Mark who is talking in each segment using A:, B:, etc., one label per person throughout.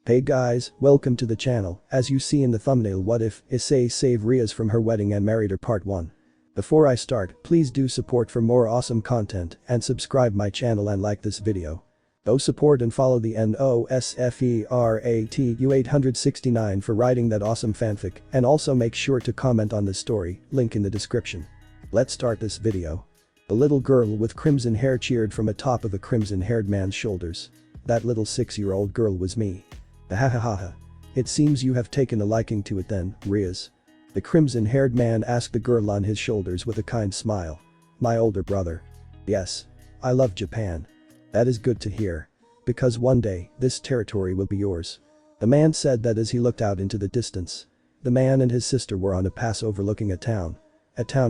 A: Hey guys, welcome to the channel. As you see in the thumbnail, what if Issei saved Rias from her wedding and married her part 1. Before I start, please do support for more awesome content and subscribe my channel and like this video. Go support and follow the NOSFERATU869 for writing that awesome fanfic, and also make sure to comment on this story, link in the description. Let's start this video. A little girl with crimson hair cheered from atop of a crimson-haired man's shoulders. That little 6-year-old girl was me. Hahaha. It seems you have taken a liking to it then, Rias. The crimson-haired man asked the girl on his shoulders with a kind smile. My older brother. Yes. I love Japan. That is good to hear. Because one day, this territory will be yours. The man said that as he looked out into the distance. The man and his sister were on a pass overlooking a town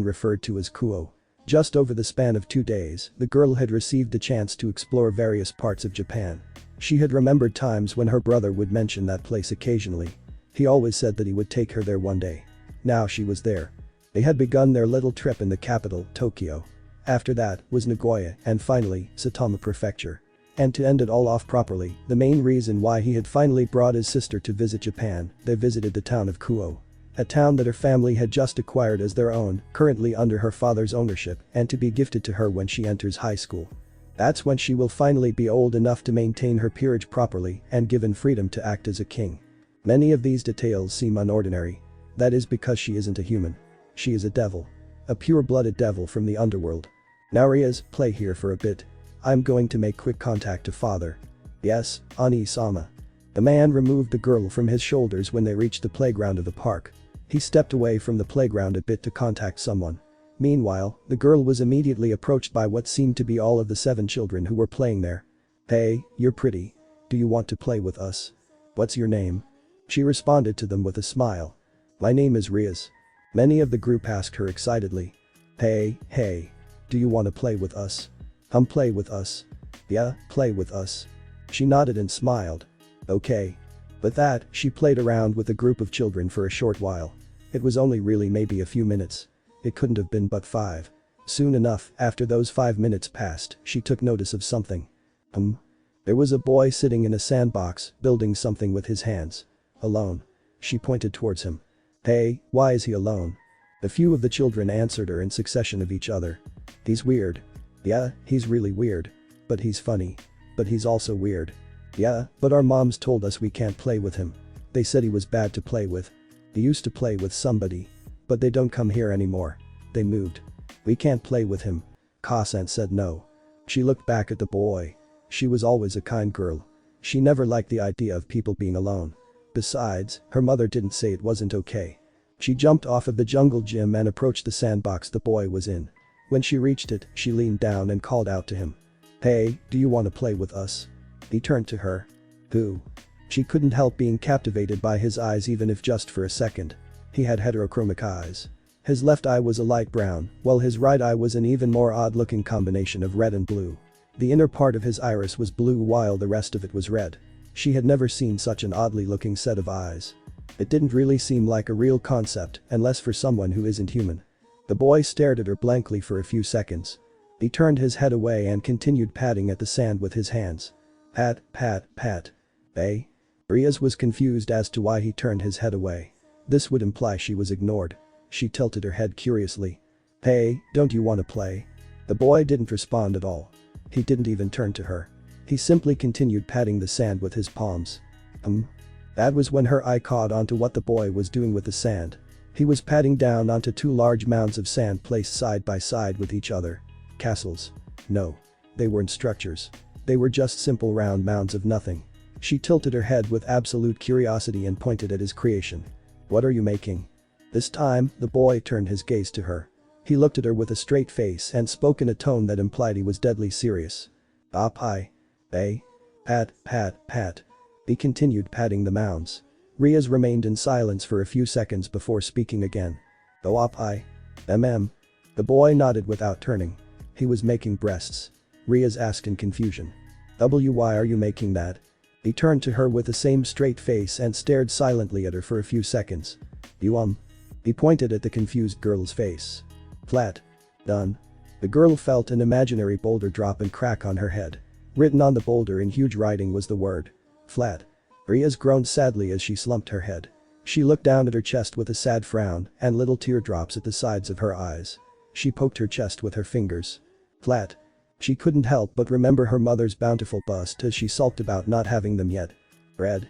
A: referred to as Kuo. Just over the span of 2 days, the girl had received a chance to explore various parts of Japan. She had remembered times when her brother would mention that place occasionally. He always said that he would take her there one day. Now she was there. They had begun their little trip in the capital, Tokyo. After that was Nagoya and finally, Saitama Prefecture. And to end it all off properly, the main reason why he had finally brought his sister to visit Japan, they visited the town of Kuo. A town that her family had just acquired as their own, currently under her father's ownership, and to be gifted to her when she enters high school. That's when she will finally be old enough to maintain her peerage properly and given freedom to act as a king. Many of these details seem unordinary. That is because she isn't a human. She is a devil. A pure-blooded devil from the underworld. Now Rias, play here for a bit. I'm going to make quick contact to father. Yes, Ani-sama. The man removed the girl from his shoulders when they reached the playground of the park. He stepped away from the playground a bit to contact someone. Meanwhile, the girl was immediately approached by what seemed to be all of the 7 children who were playing there. Hey, you're pretty. Do you want to play with us? What's your name? She responded to them with a smile. My name is Rias. Many of the group asked her excitedly. Hey. Do you want to play with us? Play with us? Yeah, play with us. She nodded and smiled. Okay. With that, she played around with a group of children for a short while. It was only really maybe a few minutes. It couldn't have been but 5. Soon enough, after those 5 minutes passed, she took notice of something. There was a boy sitting in a sandbox, building something with his hands. Alone. She pointed towards him. Hey, why is he alone? A few of the children answered her in succession of each other. He's weird. Yeah, he's really weird. But he's funny. But he's also weird. Yeah, but our moms told us we can't play with him. They said he was bad to play with. He used to play with somebody. But they don't come here anymore. They moved. We can't play with him. Ka-san said no. She looked back at the boy. She was always a kind girl. She never liked the idea of people being alone. Besides, her mother didn't say it wasn't okay. She jumped off of the jungle gym and approached the sandbox the boy was in. When she reached it, she leaned down and called out to him. Hey, do you want to play with us? He turned to her. Who? She couldn't help being captivated by his eyes even if just for a second. He had heterochromic eyes. His left eye was a light brown, while his right eye was an even more odd-looking combination of red and blue. The inner part of his iris was blue while the rest of it was red. She had never seen such an oddly looking set of eyes. It didn't really seem like a real concept, unless for someone who isn't human. The boy stared at her blankly for a few seconds. He turned his head away and continued patting at the sand with his hands. Pat. Hey? Rias was confused as to why he turned his head away. This would imply she was ignored. She tilted her head curiously. Hey, don't you want to play? The boy didn't respond at all. He didn't even turn to her. He simply continued patting the sand with his palms. That was when her eye caught onto what the boy was doing with the sand. He was patting down onto 2 large mounds of sand placed side by side with each other. Castles. No. They weren't structures. They were just simple round mounds of nothing. She tilted her head with absolute curiosity and pointed at his creation. What are you making? This time, the boy turned his gaze to her. He looked at her with a straight face and spoke in a tone that implied he was deadly serious. Hey? Pat. He continued patting the mounds. Rias remained in silence for a few seconds before speaking again. The boy nodded without turning. He was making breasts. Rias asked in confusion. Why are you making that? He turned to her with the same straight face and stared silently at her for a few seconds. He pointed at the confused girl's face. Flat. Done. The girl felt an imaginary boulder drop and crack on her head. Written on the boulder in huge writing was the word. Flat. Rias groaned sadly as she slumped her head. She looked down at her chest with a sad frown and little teardrops at the sides of her eyes. She poked her chest with her fingers. Flat. She couldn't help but remember her mother's bountiful bust as she sulked about not having them yet. Bread?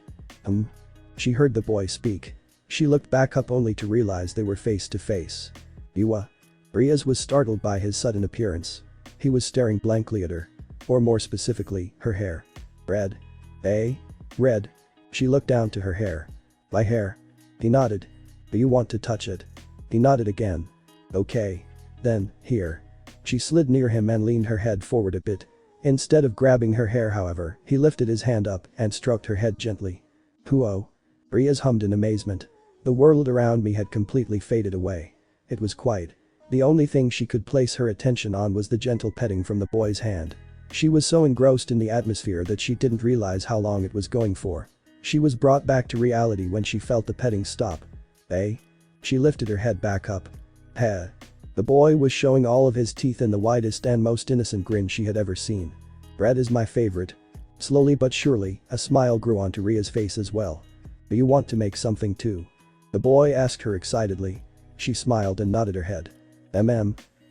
A: She heard the boy speak. She looked back up only to realize they were face to face. You Rias was startled by his sudden appearance. He was staring blankly at her. Or more specifically, her hair. Red? Eh? Red? She looked down to her hair. My hair? He nodded. Do you want to touch it? He nodded again. Okay. Then, here. She slid near him and leaned her head forward a bit. Instead of grabbing her hair however, he lifted his hand up and stroked her head gently. Whoa. Rias hummed in amazement. The world around me had completely faded away. It was quiet. The only thing she could place her attention on was the gentle petting from the boy's hand. She was so engrossed in the atmosphere that she didn't realize how long it was going for. She was brought back to reality when she felt the petting stop. Eh? She lifted her head back up. Heh. The boy was showing all of his teeth in the widest and most innocent grin she had ever seen. Bread is my favorite. Slowly but surely, a smile grew onto Ria's face as well. Do you want to make something too? The boy asked her excitedly. She smiled and nodded her head.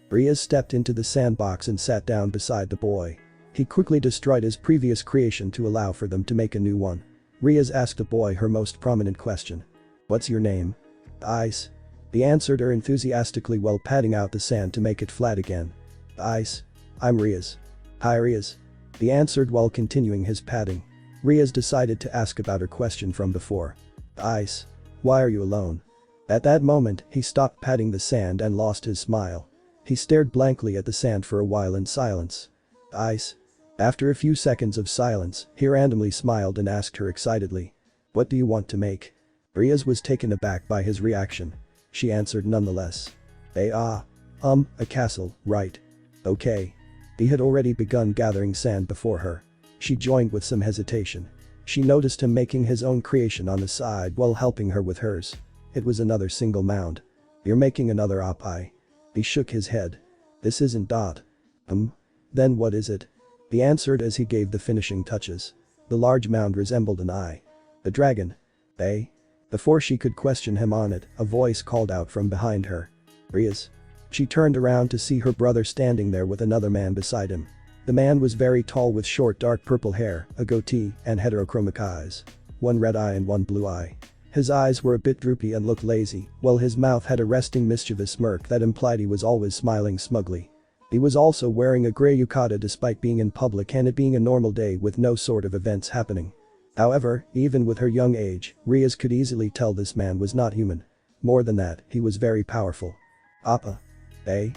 A: Rias stepped into the sandbox and sat down beside the boy. He quickly destroyed his previous creation to allow for them to make a new one. Rias asked the boy her most prominent question. What's your name? Ice. He answered her enthusiastically while patting out the sand to make it flat again. Ice. I'm Rias. Hi Rias. He answered while continuing his patting. Rias decided to ask about her question from before. Ice. Why are you alone? At that moment, he stopped patting the sand and lost his smile. He stared blankly at the sand for a while in silence. Ice. After a few seconds of silence, he randomly smiled and asked her excitedly. What do you want to make? Rias was taken aback by his reaction. She answered nonetheless. A castle, right. Okay. He had already begun gathering sand before her. She joined with some hesitation. She noticed him making his own creation on the side while helping her with hers. It was another single mound. You're making another eye. He shook his head. This isn't dot. Then what is it? He answered as he gave the finishing touches. The large mound resembled an eye. The dragon. Eh? Before she could question him on it, a voice called out from behind her. Rias. She turned around to see her brother standing there with another man beside him. The man was very tall with short dark purple hair, a goatee, and heterochromic eyes. One red eye and one blue eye. His eyes were a bit droopy and looked lazy, while his mouth had a resting mischievous smirk that implied he was always smiling smugly. He was also wearing a grey yukata despite being in public and it being a normal day with no sort of events happening. However, even with her young age, Rias could easily tell this man was not human. More than that, he was very powerful. Appa. Eh?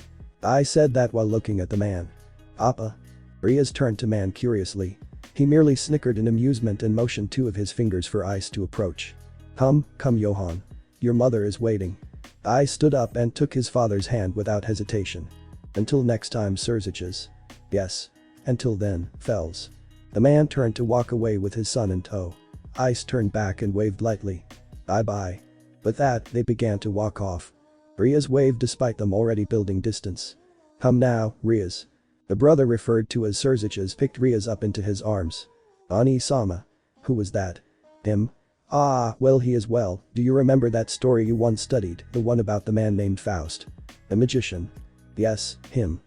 A: I said that while looking at the man. Appa. Rias turned to man curiously. He merely snickered in amusement and motioned two of his fingers for Ice to approach. Come Johan. Your mother is waiting. Ice stood up and took his father's hand without hesitation. Until next time, Surziches. Yes. Until then, Fells. The man turned to walk away with his son in tow. Ice turned back and waved lightly. Bye-bye. With that, they began to walk off. Rias waved despite them already building distance. Come now, Rias. The brother referred to as Surziches picked Rias up into his arms. Ani-sama. Who was that? Him? Ah, well he is well. Do you remember that story you once studied, the one about the man named Faust? The magician. Yes, him.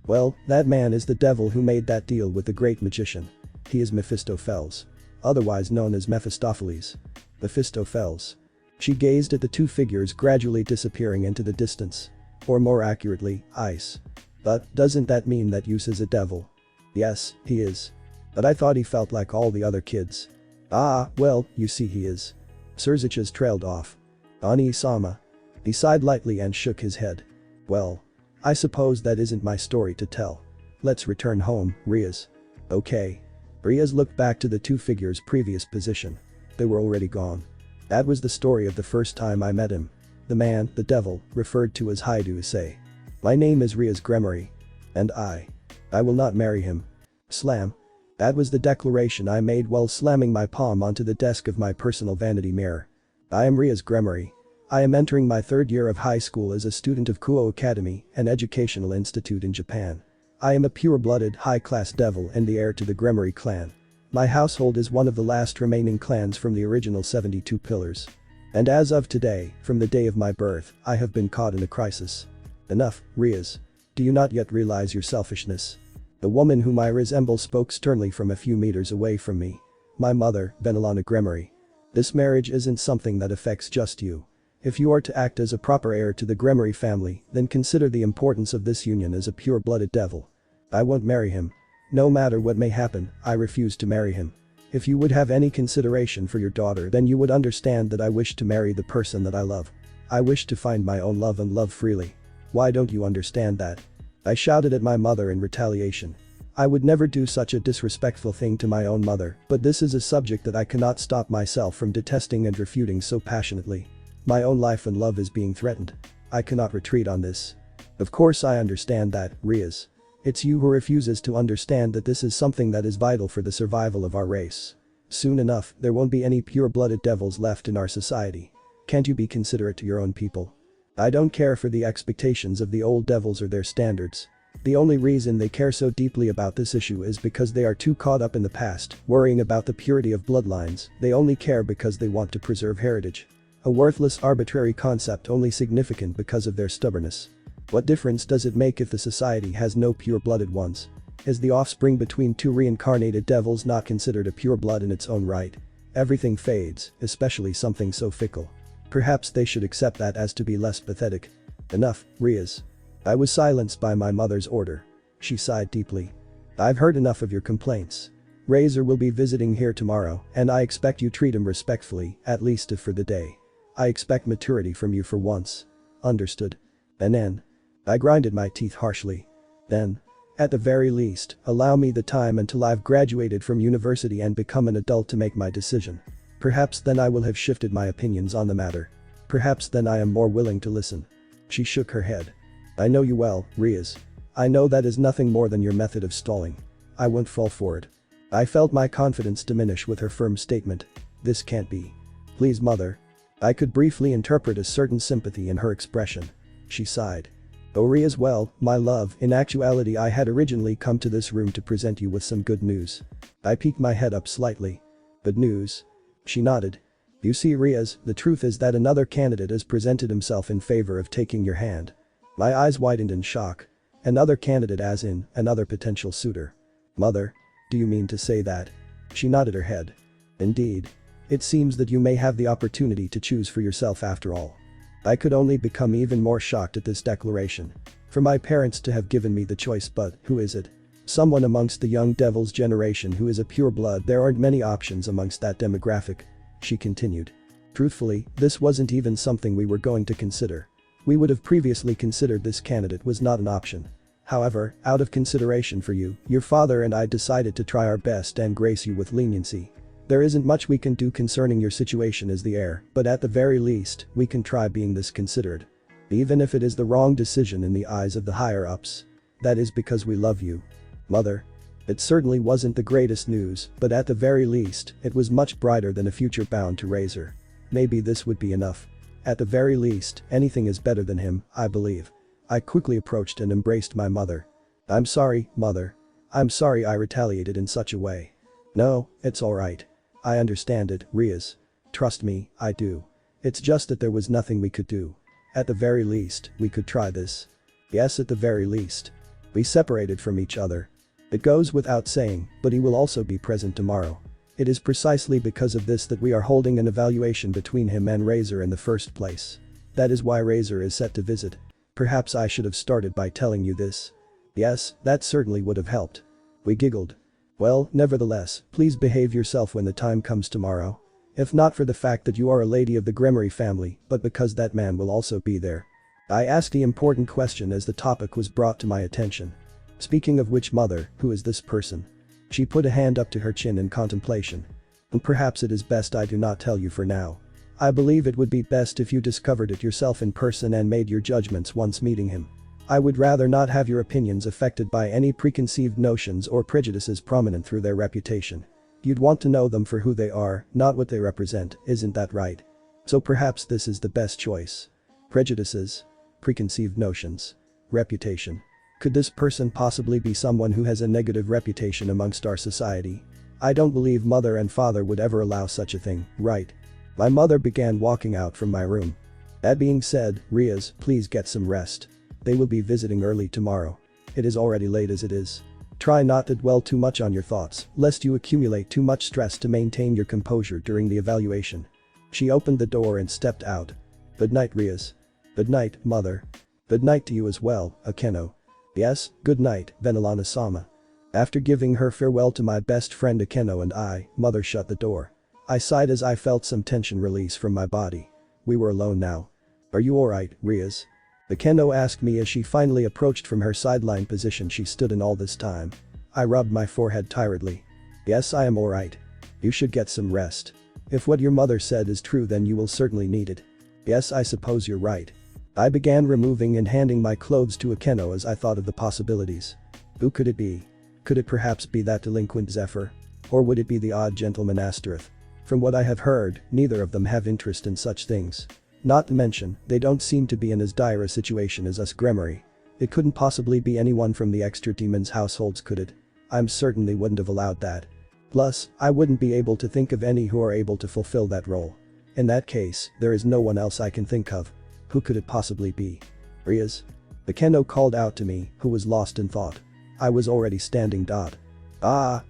A: Well, that man is the devil who made that deal with the great magician. He is Mephisto Fells. Otherwise known as Mephistopheles. Mephisto Fells. She gazed at the two figures gradually disappearing into the distance. Or more accurately, Ice. But doesn't that mean that Yus is a devil? Yes, he is. But I thought he felt like all the other kids. Ah, well, you see he is. Surziches trailed off. Ani-sama. He sighed lightly and shook his head. Well. I suppose that isn't my story to tell. Let's return home, Rias. Okay. Rias looked back to the two figures' previous position. They were already gone. That was the story of the first time I met him. The man, the devil, referred to as Haidu Issei. My name is Rias Gremory. And I will not marry him. Slam. That was the declaration I made while slamming my palm onto the desk of my personal vanity mirror. I am Rias Gremory. I am entering my third year of high school as a student of Kuo Academy, an educational institute in Japan. I am a pure-blooded, high-class devil and the heir to the Gremory clan. My household is one of the last remaining clans from the original 72 pillars. And as of today, from the day of my birth, I have been caught in a crisis. Enough, Rias. Do you not yet realize your selfishness? The woman whom I resemble spoke sternly from a few meters away from me. My mother, Benelana Gremory. This marriage isn't something that affects just you. If you are to act as a proper heir to the Gremory family, then consider the importance of this union as a pure-blooded devil. I won't marry him. No matter what may happen, I refuse to marry him. If you would have any consideration for your daughter, then you would understand that I wish to marry the person that I love. I wish to find my own love and love freely. Why don't you understand that? I shouted at my mother in retaliation. I would never do such a disrespectful thing to my own mother, but this is a subject that I cannot stop myself from detesting and refuting so passionately. My own life and love is being threatened. I cannot retreat on this. Of course I understand that, Rias. It's you who refuses to understand that this is something that is vital for the survival of our race. Soon enough, there won't be any pure-blooded devils left in our society. Can't you be considerate to your own people? I don't care for the expectations of the old devils or their standards. The only reason they care so deeply about this issue is because they are too caught up in the past, worrying about the purity of bloodlines. They only care because they want to preserve heritage. A worthless, arbitrary concept only significant because of their stubbornness. What difference does it make if the society has no pure-blooded ones? Is the offspring between two reincarnated devils not considered a pure blood in its own right? Everything fades, especially something so fickle. Perhaps they should accept that as to be less pathetic. Enough, Rias. I was silenced by my mother's order. She sighed deeply. I've heard enough of your complaints. Razor will be visiting here tomorrow, and I expect you treat him respectfully, at least if for the day. I expect maturity from you for once. Understood? Then. I grinded my teeth harshly. Then. At the very least, allow me the time until I've graduated from university and become an adult to make my decision. Perhaps then I will have shifted my opinions on the matter. Perhaps then I am more willing to listen. She shook her head. I know you well, Rias. I know that is nothing more than your method of stalling. I won't fall for it. I felt my confidence diminish with her firm statement. This can't be. Please, mother. I could briefly interpret a certain sympathy in her expression. She sighed. Oh, Rias, well, my love, in actuality I had originally come to this room to present you with some good news. I peeked my head up slightly. Good news? She nodded. You see, Rias, the truth is that another candidate has presented himself in favor of taking your hand. My eyes widened in shock. Another candidate as in, another potential suitor. Mother? Do you mean to say that? She nodded her head. Indeed. It seems that you may have the opportunity to choose for yourself after all. I could only become even more shocked at this declaration. For my parents to have given me the choice, but who is it? Someone amongst the young devil's generation who is a pure blood. There aren't many options amongst that demographic. She continued. Truthfully, this wasn't even something we were going to consider. We would have previously considered this candidate was not an option. However, out of consideration for you, your father and I decided to try our best and grace you with leniency. There isn't much we can do concerning your situation as the heir, but at the very least, we can try being this considerate. Even if it is the wrong decision in the eyes of the higher-ups. That is because we love you. Mother. It certainly wasn't the greatest news, but at the very least, it was much brighter than a future bound to Razor. Maybe this would be enough. At the very least, anything is better than him, I believe. I quickly approached and embraced my mother. I'm sorry, mother. I'm sorry I retaliated in such a way. No, it's alright. I understand it, Rias. Trust me, I do. It's just that there was nothing we could do. At the very least, we could try this. Yes, at the very least. We separated from each other. It goes without saying, but he will also be present tomorrow. It is precisely because of this that we are holding an evaluation between him and Razor in the first place. That is why Razor is set to visit. Perhaps I should have started by telling you this. Yes, that certainly would have helped. We giggled. Well, nevertheless, please behave yourself when the time comes tomorrow. If not for the fact that you are a lady of the Gremory family, but because that man will also be there. I asked the important question as the topic was brought to my attention. Speaking of which, mother, who is this person? She put a hand up to her chin in contemplation. And perhaps it is best I do not tell you for now. I believe it would be best if you discovered it yourself in person and made your judgments once meeting him. I would rather not have your opinions affected by any preconceived notions or prejudices prominent through their reputation. You'd want to know them for who they are, not what they represent, isn't that right? So perhaps this is the best choice. Prejudices. Preconceived notions. Reputation. Could this person possibly be someone who has a negative reputation amongst our society? I don't believe mother and father would ever allow such a thing, right? My mother began walking out from my room. That being said, Rias, please get some rest. They will be visiting early tomorrow. It is already late as it is. Try not to dwell too much on your thoughts, lest you accumulate too much stress to maintain your composure during the evaluation. She opened the door and stepped out. Good night, Rias. Good night, mother. Good night to you as well, Akeno. Yes, good night, Venelana-sama. After giving her farewell to my best friend Akeno and mother shut the door. I sighed as I felt some tension release from my body. We were alone now. Are you alright, Rias? Akeno asked me as she finally approached from her sideline position she stood in all this time. I rubbed my forehead tiredly. Yes, I am alright. You should get some rest. If what your mother said is true, then you will certainly need it. Yes, I suppose you're right. I began removing and handing my clothes to Akeno as I thought of the possibilities. Who could it be? Could it perhaps be that delinquent Zephyr? Or would it be the odd gentleman Astereth? From what I have heard, neither of them have interest in such things. Not to mention, they don't seem to be in as dire a situation as us Gremory. It couldn't possibly be anyone from the extra demons' households, could it? I'm certain they wouldn't have allowed that. Plus, I wouldn't be able to think of any who are able to fulfill that role. In that case, there is no one else I can think of. Who could it possibly be? Rias? Akeno called out to me, who was lost in thought. I was already standing.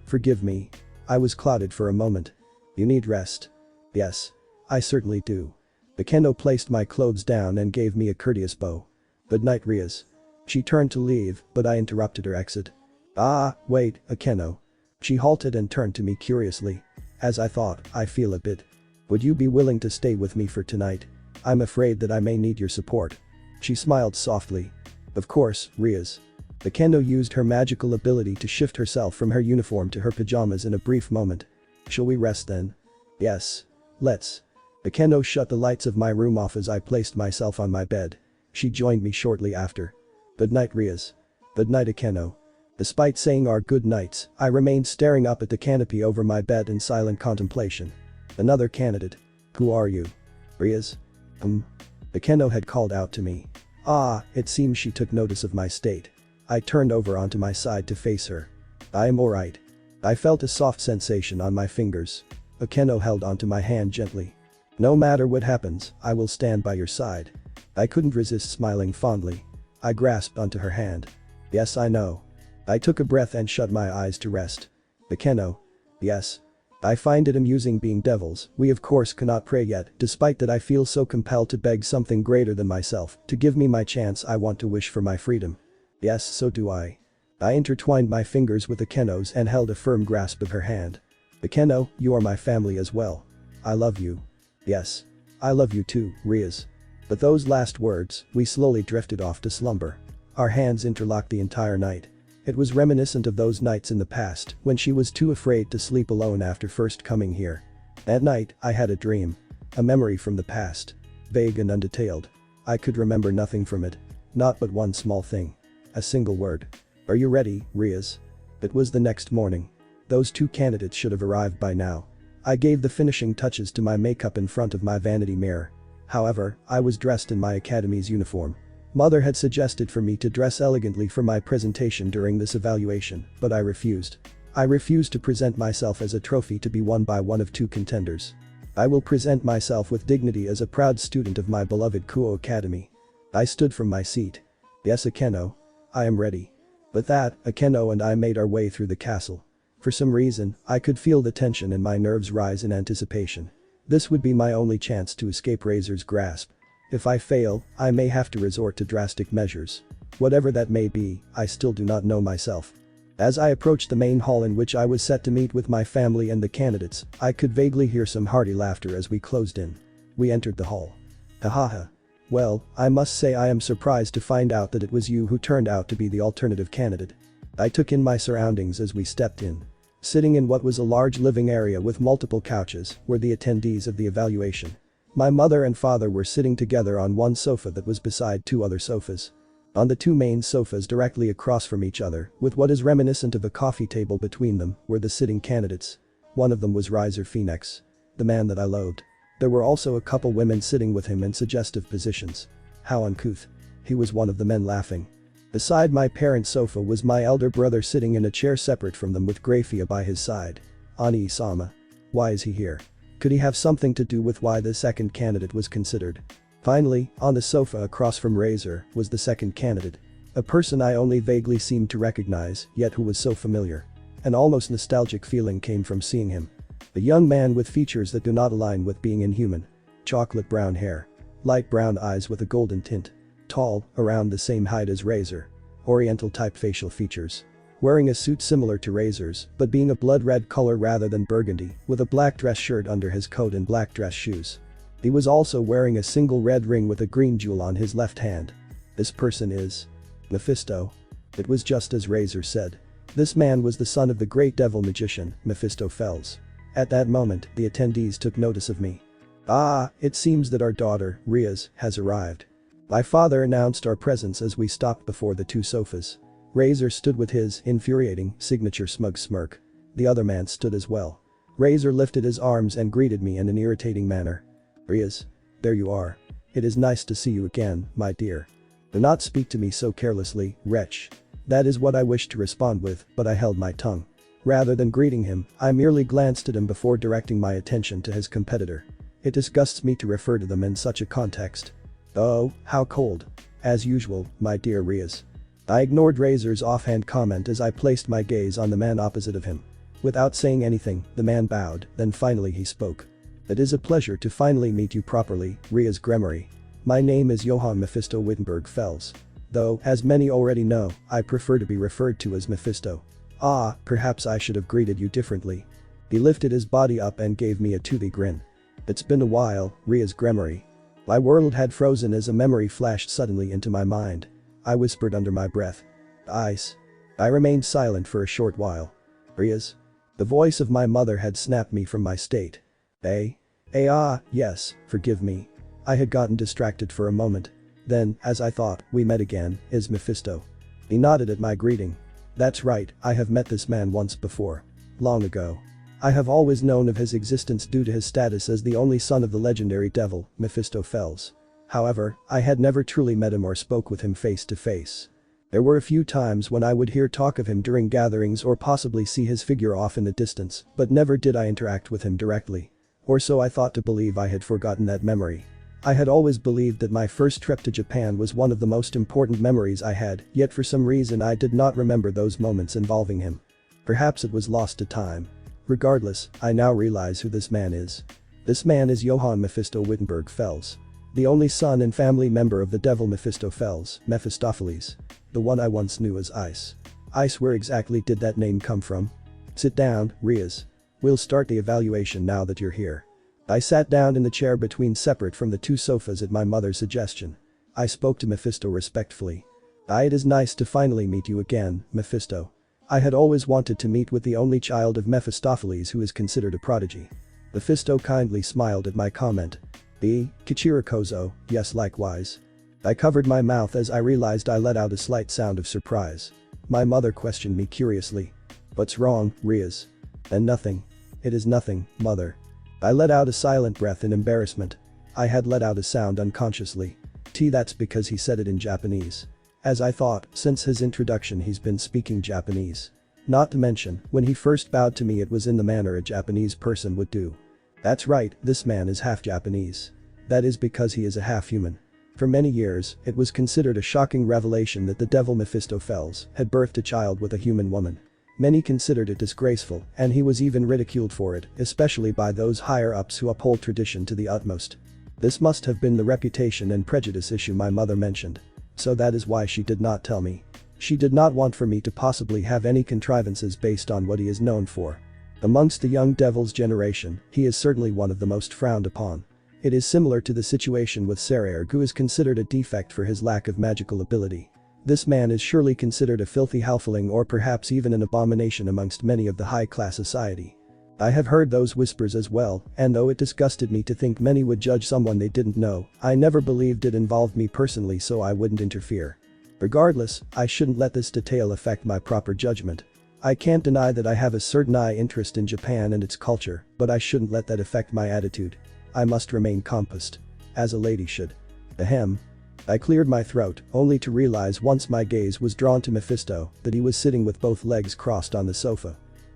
A: Forgive me. I was clouded for a moment. You need rest. Yes. I certainly do. Akeno placed my clothes down and gave me a courteous bow. Good night, Rias. She turned to leave, but I interrupted her exit. Wait, Akeno. She halted and turned to me curiously. As I thought, I feel a bit. Would you be willing to stay with me for tonight? I'm afraid that I may need your support. She smiled softly. Of course, Rias. Akeno used her magical ability to shift herself from her uniform to her pajamas in a brief moment. Shall we rest then? Yes. Let's. Akeno shut the lights of my room off as I placed myself on my bed. She joined me shortly after. Good night, Rias. Good night, Akeno. Despite saying our good nights, I remained staring up at the canopy over my bed in silent contemplation. Another candidate. Who are you? Rias? Akeno had called out to me. It seems she took notice of my state. I turned over onto my side to face her. I am alright. I felt a soft sensation on my fingers. Akeno held onto my hand gently. No matter what happens, I will stand by your side. I couldn't resist smiling fondly. I grasped onto her hand. Yes, I know. I took a breath and shut my eyes to rest. Akeno. Yes. I find it amusing being devils. We of course cannot pray yet, despite that I feel so compelled to beg something greater than myself to give me my chance. I want to wish for my freedom. Yes, so do I. I intertwined my fingers with Akeno's and held a firm grasp of her hand. Akeno, you are my family as well. I love you. Yes. I love you too, Rias. With those last words, we slowly drifted off to slumber. Our hands interlocked the entire night. It was reminiscent of those nights in the past when she was too afraid to sleep alone after first coming here. That night, I had a dream. A memory from the past. Vague and undetailed. I could remember nothing from it. Not but one small thing. A single word. Are you ready, Rias? It was the next morning. Those two candidates should have arrived by now. I gave the finishing touches to my makeup in front of my vanity mirror. However, I was dressed in my academy's uniform. Mother had suggested for me to dress elegantly for my presentation during this evaluation, but I refused. I refused to present myself as a trophy to be won by one of two contenders. I will present myself with dignity as a proud student of my beloved Kuo Academy. I stood from my seat. Yes, Akeno. I am ready. With that, Akeno and I made our way through the castle. For some reason, I could feel the tension in my nerves rise in anticipation. This would be my only chance to escape Razor's grasp. If I fail, I may have to resort to drastic measures. Whatever that may be, I still do not know myself. As I approached the main hall in which I was set to meet with my family and the candidates, I could vaguely hear some hearty laughter as we closed in. We entered the hall. Hahaha. Well, I must say I am surprised to find out that it was you who turned out to be the alternative candidate. I took in my surroundings as we stepped in. Sitting in what was a large living area with multiple couches were the attendees of the evaluation. My mother and father were sitting together on one sofa that was beside two other sofas. On the two main sofas directly across from each other, with what is reminiscent of a coffee table between them, were the sitting candidates. One of them was Riser Phoenix. The man that I loathed. There were also a couple women sitting with him in suggestive positions. How uncouth. He was one of the men laughing. Beside my parents' sofa was my elder brother sitting in a chair separate from them with Grafia by his side. Ani-sama. Why is he here? Could he have something to do with why the second candidate was considered? Finally, on the sofa across from Razor was the second candidate. A person I only vaguely seemed to recognize, yet who was so familiar. An almost nostalgic feeling came from seeing him. A young man with features that do not align with being inhuman. Chocolate brown hair. Light brown eyes with a golden tint. Tall, around the same height as Razor. Oriental type facial features. Wearing a suit similar to Razor's, but being a blood red color rather than burgundy, with a black dress shirt under his coat and black dress shoes. He was also wearing a single red ring with a green jewel on his left hand. This person is Mephisto. It was just as Razor said. This man was the son of the great devil magician, Mephisto Fels. At that moment, the attendees took notice of me. Ah, it seems that our daughter, Rias, has arrived. My father announced our presence as we stopped before the two sofas. Razor stood with his infuriating signature smug smirk. The other man stood as well. Razor lifted his arms and greeted me in an irritating manner. Rias. There you are. It is nice to see you again, my dear. Do not speak to me so carelessly, wretch. That is what I wished to respond with, but I held my tongue. Rather than greeting him, I merely glanced at him before directing my attention to his competitor. It disgusts me to refer to them in such a context. Oh, how cold. As usual, my dear Rias. I ignored Razor's offhand comment as I placed my gaze on the man opposite of him. Without saying anything, the man bowed, then finally he spoke. It is a pleasure to finally meet you properly, Rias Gremory. My name is Johann Mephisto Wittenberg Fels. Though, as many already know, I prefer to be referred to as Mephisto. Ah, perhaps I should have greeted you differently. He lifted his body up and gave me a toothy grin. It's been a while, Rias Gremory. My world had frozen as a memory flashed suddenly into my mind. I whispered under my breath. Ice. I remained silent for a short while. Rias? The voice of my mother had snapped me from my state. Yes, forgive me. I had gotten distracted for a moment. Then, as I thought, we met again, is Mephisto. He nodded at my greeting. That's right, I have met this man once before. Long ago. I have always known of his existence due to his status as the only son of the legendary devil, Mephisto Fels. However, I had never truly met him or spoke with him face to face. There were a few times when I would hear talk of him during gatherings or possibly see his figure off in the distance, but never did I interact with him directly. Or so I thought to believe. I had forgotten that memory. I had always believed that my first trip to Japan was one of the most important memories I had, yet for some reason I did not remember those moments involving him. Perhaps it was lost to time. Regardless, I now realize who this man is. This man is Johann Mephisto Wittenberg Fels. The only son and family member of the devil Mephisto Fels, Mephistopheles. The one I once knew as Ice. Ice, where exactly did that name come from? Sit down, Rias. We'll start the evaluation now that you're here. I sat down in the chair between separate from the two sofas at my mother's suggestion. I spoke to Mephisto respectfully. It is nice to finally meet you again, Mephisto. I had always wanted to meet with the only child of Mephistopheles who is considered a prodigy. Mephisto kindly smiled at my comment. Kichirakozo, yes likewise. I covered my mouth as I realized I let out a slight sound of surprise. My mother questioned me curiously. What's wrong, Rias? And nothing. It is nothing, mother. I let out a silent breath in embarrassment. I had let out a sound unconsciously. That's because he said it in Japanese. As I thought, since his introduction he's been speaking Japanese. Not to mention, when he first bowed to me it was in the manner a Japanese person would do. That's right, this man is half Japanese. That is because he is a half-human. For many years, it was considered a shocking revelation that the devil Mephisto Fels had birthed a child with a human woman. Many considered it disgraceful, and he was even ridiculed for it, especially by those higher-ups who uphold tradition to the utmost. This must have been the reputation and prejudice issue my mother mentioned. So that is why she did not tell me. She did not want for me to possibly have any contrivances based on what he is known for. Amongst the young devil's generation, he is certainly one of the most frowned upon. It is similar to the situation with Sererg, who is considered a defect for his lack of magical ability. This man is surely considered a filthy halfling or perhaps even an abomination amongst many of the high-class society. I have heard those whispers as well, and though it disgusted me to think many would judge someone they didn't know, I never believed it involved me personally, so I wouldn't interfere. Regardless, I shouldn't let this detail affect my proper judgment. I can't deny that I have a certain interest in Japan and its culture, but I shouldn't let that affect my attitude. I must remain composed. As a lady should. Ahem. I cleared my throat, only to realize once my gaze was drawn to Mephisto that he was sitting with both legs crossed on the sofa.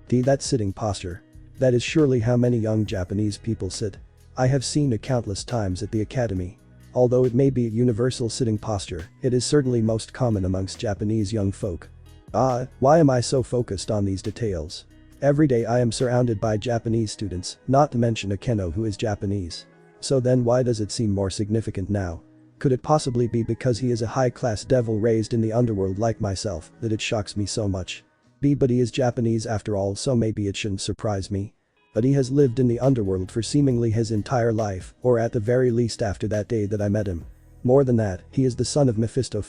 A: That sitting posture. That is surely how many young Japanese people sit. I have seen it countless times at the academy. Although it may be a universal sitting posture, it is certainly most common amongst Japanese young folk. Why am I so focused on these details? Every day I am surrounded by Japanese students, not to mention Akeno who is Japanese. So then why does it seem more significant now? Could it possibly be because he is a high-class devil raised in the underworld like myself that it shocks me so much? But he is Japanese after all, so maybe it shouldn't surprise me. But he has lived in the underworld for seemingly his entire life, or at the very least after that day that I met him. More than that, he is the son of Mephisto,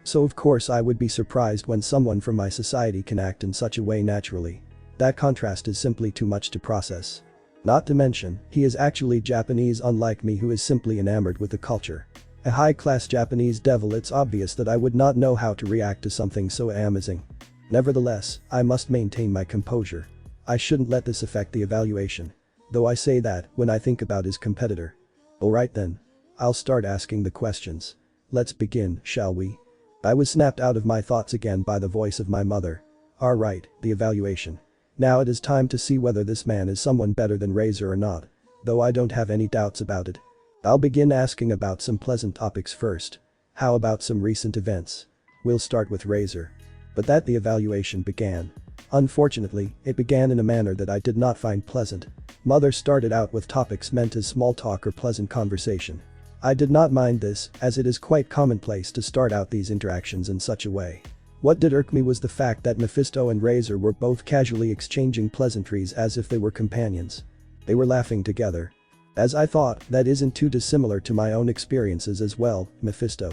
A: so of course I would be surprised when someone from my society can act in such a way naturally. That contrast is simply too much to process. Not to mention, he is actually Japanese unlike me who is simply enamored with the culture. A high-class Japanese devil, it's obvious that I would not know how to react to something so amazing. Nevertheless, I must maintain my composure. I shouldn't let this affect the evaluation. Though I say that when I think about his competitor. Alright then. I'll start asking the questions. Let's begin, shall we? I was snapped out of my thoughts again by the voice of my mother. Alright, the evaluation. Now it is time to see whether this man is someone better than Razor or not. Though I don't have any doubts about it. I'll begin asking about some pleasant topics first. How about some recent events? We'll start with Razor. But that the evaluation began. Unfortunately, it began in a manner that I did not find pleasant. Mother started out with topics meant as small talk or pleasant conversation. I did not mind this, as it is quite commonplace to start out these interactions in such a way. What did irk me was the fact that Mephisto and Razor were both casually exchanging pleasantries as if they were companions. They were laughing together. As I thought, that isn't too dissimilar to my own experiences as well, Mephisto.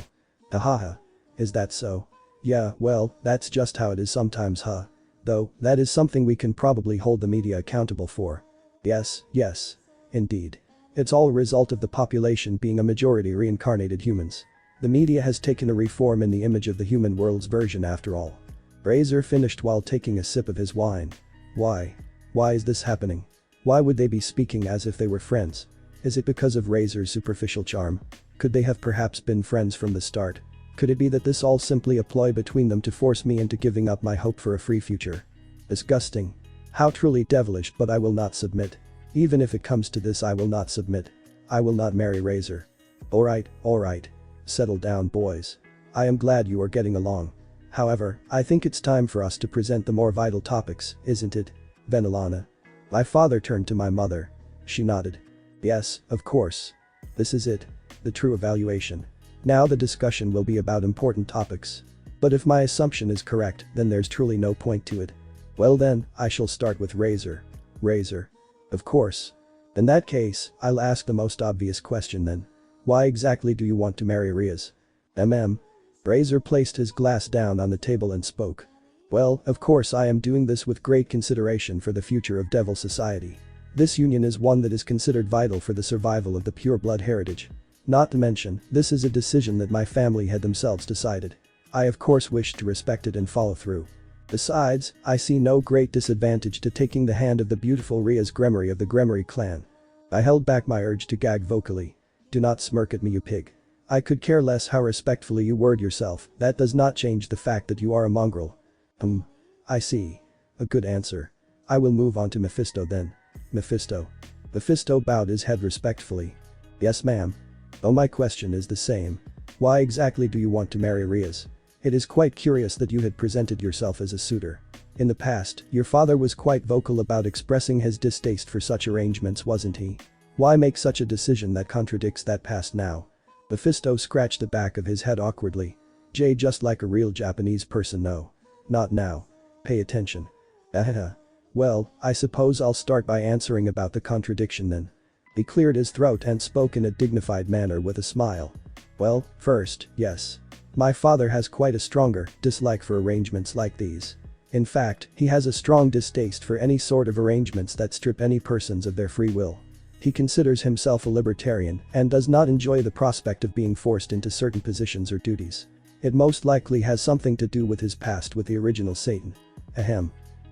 A: Ahaha. Is that so? Yeah, well, that's just how it is sometimes, huh? Though, that is something we can probably hold the media accountable for. Yes, indeed. It's all a result of the population being a majority reincarnated humans. The media has taken a reform in the image of the human world's version after all. Razor finished while taking a sip of his wine. Why? Why is this happening? Why would they be speaking as if they were friends? Is it because of Razor's superficial charm? Could they have perhaps been friends from the start? Could it be that this all simply a ploy between them to force me into giving up my hope for a free future? Disgusting. How truly devilish, but I will not submit. Even if it comes to this, I will not submit. I will not marry Razor. Alright. Settle down, boys. I am glad you are getting along. However, I think it's time for us to present the more vital topics, isn't it, Venelana? My father turned to my mother. She nodded. Yes, of course. This is it. The true evaluation. Now the discussion will be about important topics. But if my assumption is correct, then there's truly no point to it. Well then, I shall start with Razor. Razor. Of course. In that case, I'll ask the most obvious question then. Why exactly do you want to marry Rias? Razor placed his glass down on the table and spoke. Well, of course I am doing this with great consideration for the future of Devil Society. This union is one that is considered vital for the survival of the pure blood heritage. Not to mention, this is a decision that my family had themselves decided. I of course wish to respect it and follow through. Besides, I see no great disadvantage to taking the hand of the beautiful Rias Gremory of the Gremory clan. I held back my urge to gag vocally. Do not smirk at me, you pig. I could care less how respectfully you word yourself, that does not change the fact that you are a mongrel. I see. A good answer. I will move on to Mephisto then. Mephisto. Mephisto bowed his head respectfully. Yes, ma'am. Oh, my question is the same. Why exactly do you want to marry Rias? It is quite curious that you had presented yourself as a suitor. In the past, your father was quite vocal about expressing his distaste for such arrangements, wasn't he? Why make such a decision that contradicts that past now? Mephisto scratched the back of his head awkwardly. Just like a real Japanese person, no. Not now. Pay attention. Well, I suppose I'll start by answering about the contradiction then. He cleared his throat and spoke in a dignified manner with a smile. Well, first, yes. My father has quite a stronger dislike for arrangements like these. In fact, he has a strong distaste for any sort of arrangements that strip any persons of their free will. He considers himself a libertarian and does not enjoy the prospect of being forced into certain positions or duties. It most likely has something to do with his past with the original Satan.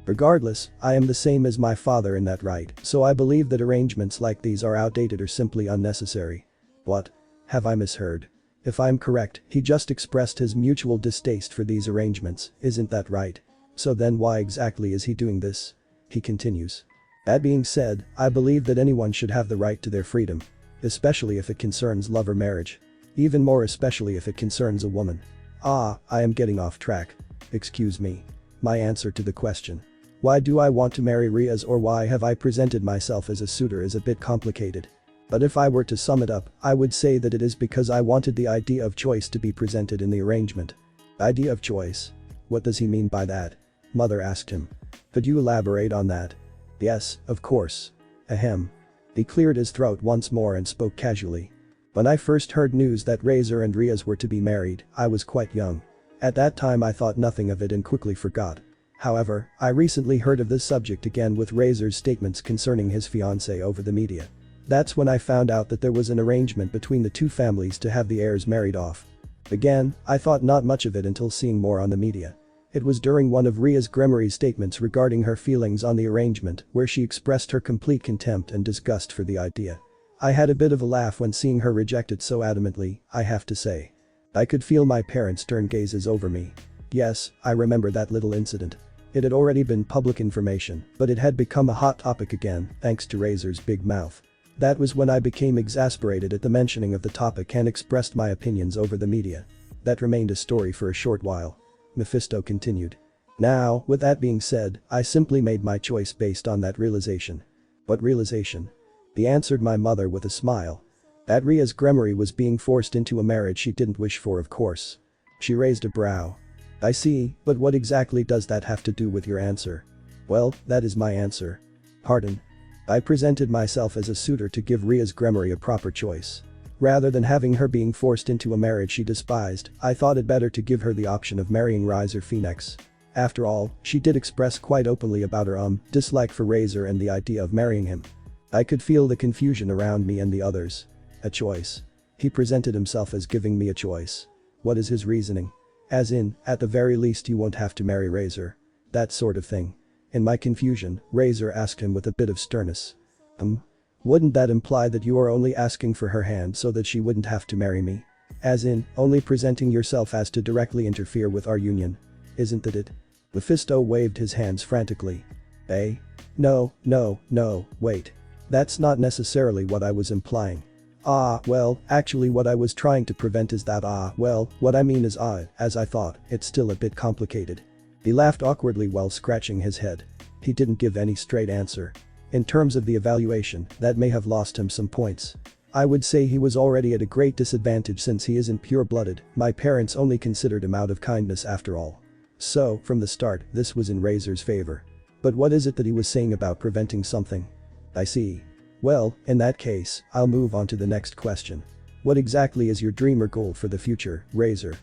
A: Regardless, I am the same as my father in that right, so I believe that arrangements like these are outdated or simply unnecessary. What? Have I misheard? If I'm correct, he just expressed his mutual distaste for these arrangements, isn't that right? So then why exactly is he doing this? He continues. That being said, I believe that anyone should have the right to their freedom. Especially if it concerns love or marriage. Even more especially if it concerns a woman. I am getting off track. Excuse me. My answer to the question. Why do I want to marry Rias or why have I presented myself as a suitor is a bit complicated. But if I were to sum it up, I would say that it is because I wanted the idea of choice to be presented in the arrangement. Idea of choice? What does he mean by that? Mother asked him. Could you elaborate on that? Yes, of course. Ahem. He cleared his throat once more and spoke casually. When I first heard news that Razor and Rias were to be married, I was quite young. At that time I thought nothing of it and quickly forgot. However, I recently heard of this subject again with Razor's statements concerning his fiancée over the media. That's when I found out that there was an arrangement between the two families to have the heirs married off. Again, I thought not much of it until seeing more on the media. It was during one of Rias Gremory's statements regarding her feelings on the arrangement where she expressed her complete contempt and disgust for the idea. I had a bit of a laugh when seeing her reject it so adamantly, I have to say. I could feel my parents' stern gazes over me. Yes, I remember that little incident. It had already been public information, but it had become a hot topic again thanks to Razor's big mouth. That was when I became exasperated at the mentioning of the topic and expressed my opinions over the media. That remained a story for a short while. Mephisto continued. Now, with that being said, I simply made my choice based on that realization. What realization? He answered my mother with a smile. That Rias Gremory was being forced into a marriage she didn't wish for, of course. She raised a brow. I see, but what exactly does that have to do with your answer? Well, that is my answer. Pardon. I presented myself as a suitor to give Rias Gremory a proper choice. Rather than having her being forced into a marriage she despised, I thought it better to give her the option of marrying Razor Phoenix. After all, she did express quite openly about her dislike for Razor and the idea of marrying him. I could feel the confusion around me and the others. A choice. He presented himself as giving me a choice. What is his reasoning? As in, at the very least you won't have to marry Razor. That sort of thing. In my confusion, Razor asked him with a bit of sternness. Wouldn't that imply that you are only asking for her hand so that she wouldn't have to marry me? As in, only presenting yourself as to directly interfere with our union? Isn't that it? Mephisto waved his hands frantically. Eh? No, wait. That's not necessarily what I was implying. Well, actually what I was trying to prevent is that well, what I mean is as I thought, it's still a bit complicated. He laughed awkwardly while scratching his head. He didn't give any straight answer. In terms of the evaluation, that may have lost him some points. I would say he was already at a great disadvantage since he isn't pure-blooded, my parents only considered him out of kindness after all. So, from the start, this was in Razor's favor. But what is it that he was saying about preventing something? I see. Well, in that case, I'll move on to the next question. What exactly is your dream or goal for the future, Razor?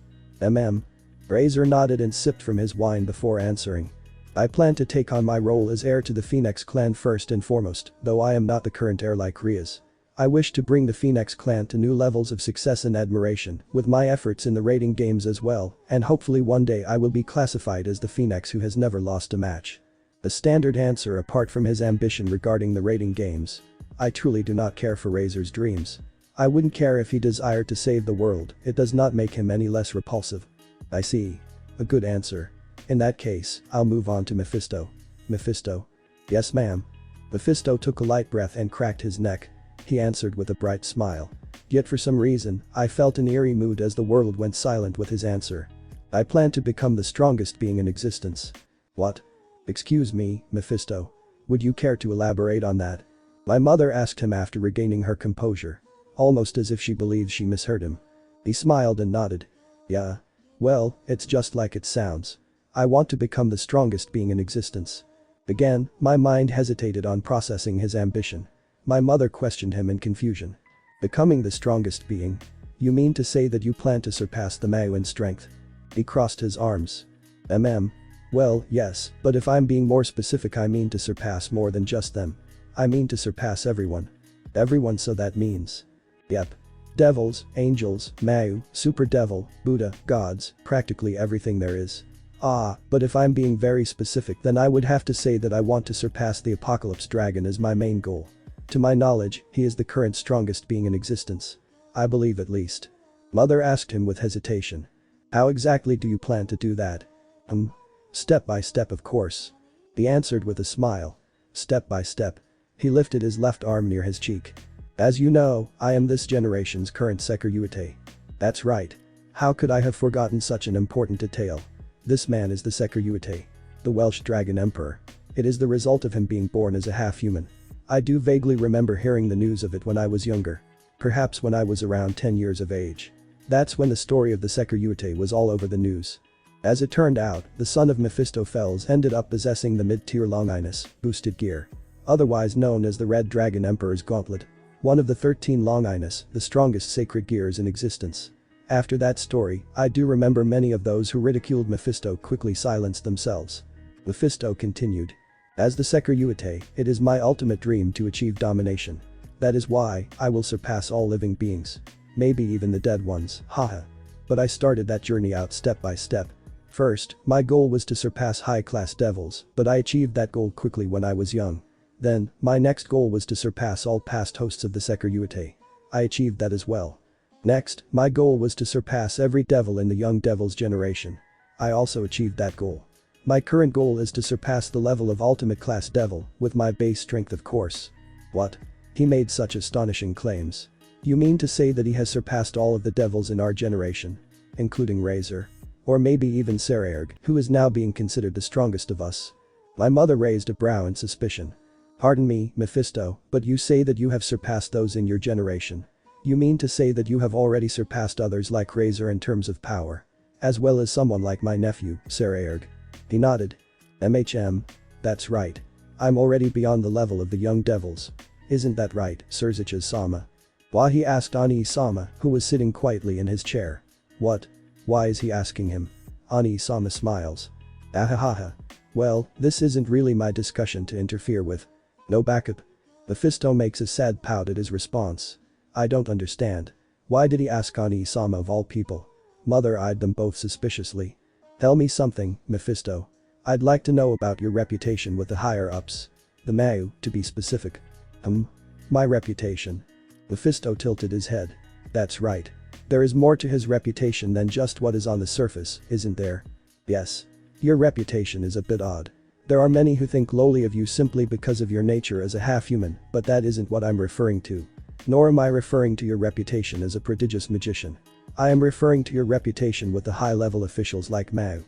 A: Razor nodded and sipped from his wine before answering. I plan to take on my role as heir to the Phoenix clan first and foremost, though I am not the current heir like Rias. I wish to bring the Phoenix clan to new levels of success and admiration, with my efforts in the rating games as well, and hopefully one day I will be classified as the Phoenix who has never lost a match. The standard answer apart from his ambition regarding the rating games. I truly do not care for Razor's dreams. I wouldn't care if he desired to save the world, it does not make him any less repulsive. I see. A good answer. In that case, I'll move on to Mephisto. Mephisto? Yes ma'am. Mephisto took a light breath and cracked his neck. He answered with a bright smile. Yet for some reason, I felt an eerie mood as the world went silent with his answer. I plan to become the strongest being in existence. What? Excuse me, Mephisto. Would you care to elaborate on that? My mother asked him after regaining her composure. Almost as if she believed she misheard him. He smiled and nodded. Yeah. Well, it's just like it sounds. I want to become the strongest being in existence. Again, my mind hesitated on processing his ambition. My mother questioned him in confusion. Becoming the strongest being? You mean to say that you plan to surpass the Mayu in strength? He crossed his arms. Well, yes, but if I'm being more specific I mean to surpass more than just them. I mean to surpass everyone. Everyone, so that means. Yep. Devils, angels, Mayu, super devil, Buddha, gods, practically everything there is. But if I'm being very specific then I would have to say that I want to surpass the Apocalypse Dragon as my main goal. To my knowledge, he is the current strongest being in existence. I believe at least. Mother asked him with hesitation. How exactly do you plan to do that? Step by step of course. He answered with a smile. Step by step. He lifted his left arm near his cheek. As you know, I am this generation's current Securitate. That's right. How could I have forgotten such an important detail? This man is the Securitate. The Welsh Dragon Emperor. It is the result of him being born as a half-human. I do vaguely remember hearing the news of it when I was younger. Perhaps when I was around 10 years of age. That's when the story of the Securitate was all over the news. As it turned out, the son of Mephisto Fels ended up possessing the mid-tier Longinus, boosted gear. Otherwise known as the Red Dragon Emperor's Gauntlet. One of the 13 Longinus, the strongest sacred gears in existence. After that story, I do remember many of those who ridiculed Mephisto quickly silenced themselves. Mephisto continued. As the Securitate, it is my ultimate dream to achieve domination. That is why I will surpass all living beings. Maybe even the dead ones, haha. But I started that journey out step by step. First, my goal was to surpass high-class devils, but I achieved that goal quickly when I was young. Then, my next goal was to surpass all past hosts of the Securitate. I achieved that as well. Next, my goal was to surpass every devil in the young devils generation. I also achieved that goal. My current goal is to surpass the level of ultimate class devil, with my base strength of course. What? He made such astonishing claims. You mean to say that he has surpassed all of the devils in our generation? Including Razor? Or maybe even Saraerg, who is now being considered the strongest of us? My mother raised a brow in suspicion. Pardon me, Mephisto, but you say that you have surpassed those in your generation. You mean to say that you have already surpassed others like Razor in terms of power? As well as someone like my nephew, Saraerg? He nodded. That's right. I'm already beyond the level of the young devils. Isn't that right, Surziches-sama? Why, he asked Ani-sama, who was sitting quietly in his chair. What? Why is he asking him? Ani-sama smiles. Ahahaha. Well, this isn't really my discussion to interfere with. No backup. Mephisto makes a sad pout at his response. I don't understand. Why did he ask Ani-sama of all people? Mother eyed them both suspiciously. Tell me something, Mephisto. I'd like to know about your reputation with the higher-ups. The Mau, to be specific. My reputation. Mephisto tilted his head. That's right. There is more to his reputation than just what is on the surface, isn't there? Yes. Your reputation is a bit odd. There are many who think lowly of you simply because of your nature as a half-human, but that isn't what I'm referring to. Nor am I referring to your reputation as a prodigious magician. I am referring to your reputation with the high-level officials like Mau.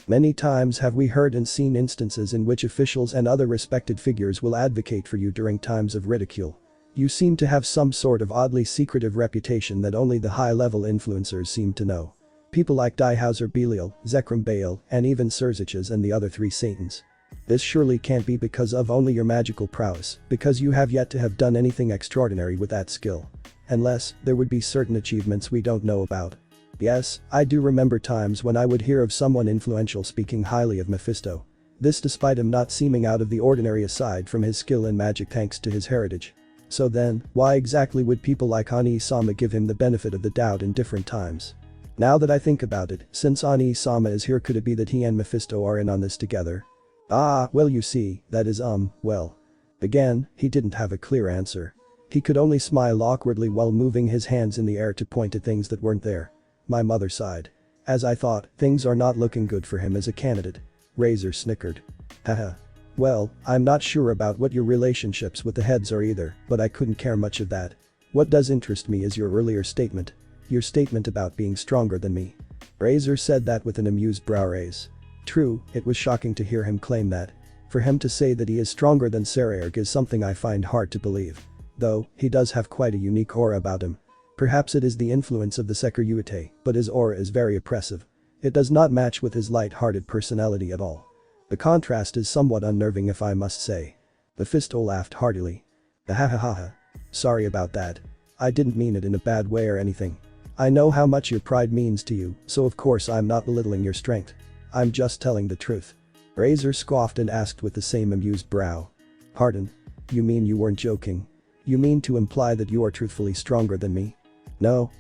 A: Many times have we heard and seen instances in which officials and other respected figures will advocate for you during times of ridicule. You seem to have some sort of oddly secretive reputation that only the high-level influencers seem to know. People like Dihauser Belial, Zekrom Baal, and even Surziches and the other 3 Satans. This surely can't be because of only your magical prowess, because you have yet to have done anything extraordinary with that skill. Unless, there would be certain achievements we don't know about. Yes, I do remember times when I would hear of someone influential speaking highly of Mephisto. This despite him not seeming out of the ordinary aside from his skill in magic thanks to his heritage. So then, why exactly would people like Ani-sama give him the benefit of the doubt in different times? Now that I think about it, since Ani-sama is here, could it be that he and Mephisto are in on this together? Ah, well, you see, that is well. Again, he didn't have a clear answer. He could only smile awkwardly while moving his hands in the air to point at things that weren't there. My mother sighed. As I thought, things are not looking good for him as a candidate. Razor snickered. Haha. Well, I'm not sure about what your relationships with the heads are either, but I couldn't care much of that. What does interest me is your earlier statement. Your statement about being stronger than me. Razor said that with an amused brow raise. True, it was shocking to hear him claim that. For him to say that he is stronger than Saraerg is something I find hard to believe. Though, he does have quite a unique aura about him. Perhaps it is the influence of the Securitate, but his aura is very oppressive. It does not match with his light-hearted personality at all. The contrast is somewhat unnerving if I must say. Mephisto laughed heartily. Ahahaha. Sorry about that. I didn't mean it in a bad way or anything. I know how much your pride means to you, so of course I'm not belittling your strength. I'm just telling the truth. Razor scoffed and asked with the same amused brow. Pardon? You mean you weren't joking? You mean to imply that you are truthfully stronger than me? No.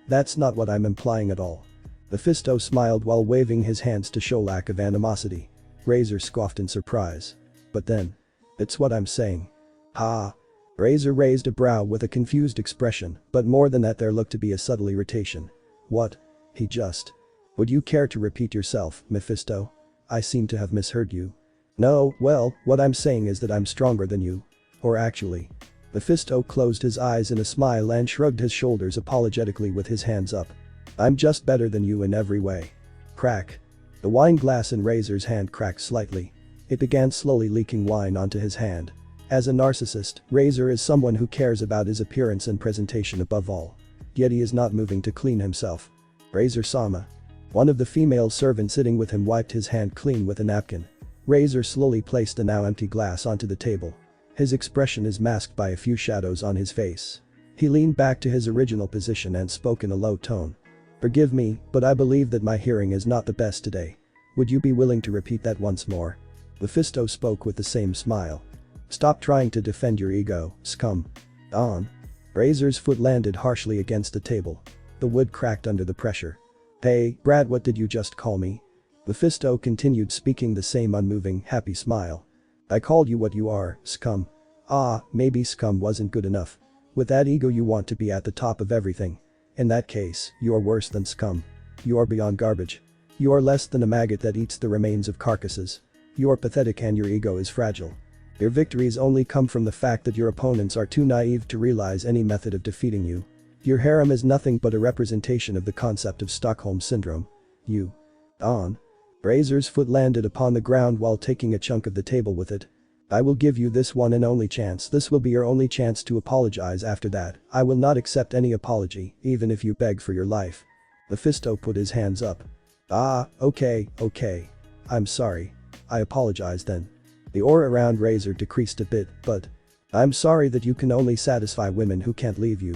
A: That's not what I'm implying at all. Mephisto smiled while waving his hands to show lack of animosity. Razor scoffed in surprise. But then. It's what I'm saying. Ha. Razor raised a brow with a confused expression, but more than that there looked to be a subtle irritation. What? He just. Would you care to repeat yourself, Mephisto? I seem to have misheard you. No, well, what I'm saying is that I'm stronger than you. Or actually. Mephisto closed his eyes in a smile and shrugged his shoulders apologetically with his hands up. I'm just better than you in every way. Crack. The wine glass in Razor's hand cracked slightly. It began slowly leaking wine onto his hand. As a narcissist, Razor is someone who cares about his appearance and presentation above all. Yet he is not moving to clean himself. Razor-sama. One of the female servants sitting with him wiped his hand clean with a napkin. Razor slowly placed the now empty glass onto the table. His expression is masked by a few shadows on his face. He leaned back to his original position and spoke in a low tone. Forgive me, but I believe that my hearing is not the best today. Would you be willing to repeat that once more? Mephisto spoke with the same smile. Stop trying to defend your ego, scum. On. Razor's foot landed harshly against the table. The wood cracked under the pressure. Hey, Brad, what did you just call me? Mephisto continued speaking the same unmoving, happy smile. I called you what you are, scum. Ah, maybe scum wasn't good enough. With that ego you want to be at the top of everything. In that case, you are worse than scum. You are beyond garbage. You are less than a maggot that eats the remains of carcasses. You are pathetic and your ego is fragile. Your victories only come from the fact that your opponents are too naive to realize any method of defeating you. Your harem is nothing but a representation of the concept of Stockholm Syndrome. You. On. Razor's foot landed upon the ground while taking a chunk of the table with it. I will give you this one and only chance. This will be your only chance to apologize. After that, I will not accept any apology, even if you beg for your life. Mephisto put his hands up. Ah, okay. I'm sorry. I apologize then. The aura around Razor decreased a bit, but I'm sorry that you can only satisfy women who can't leave you.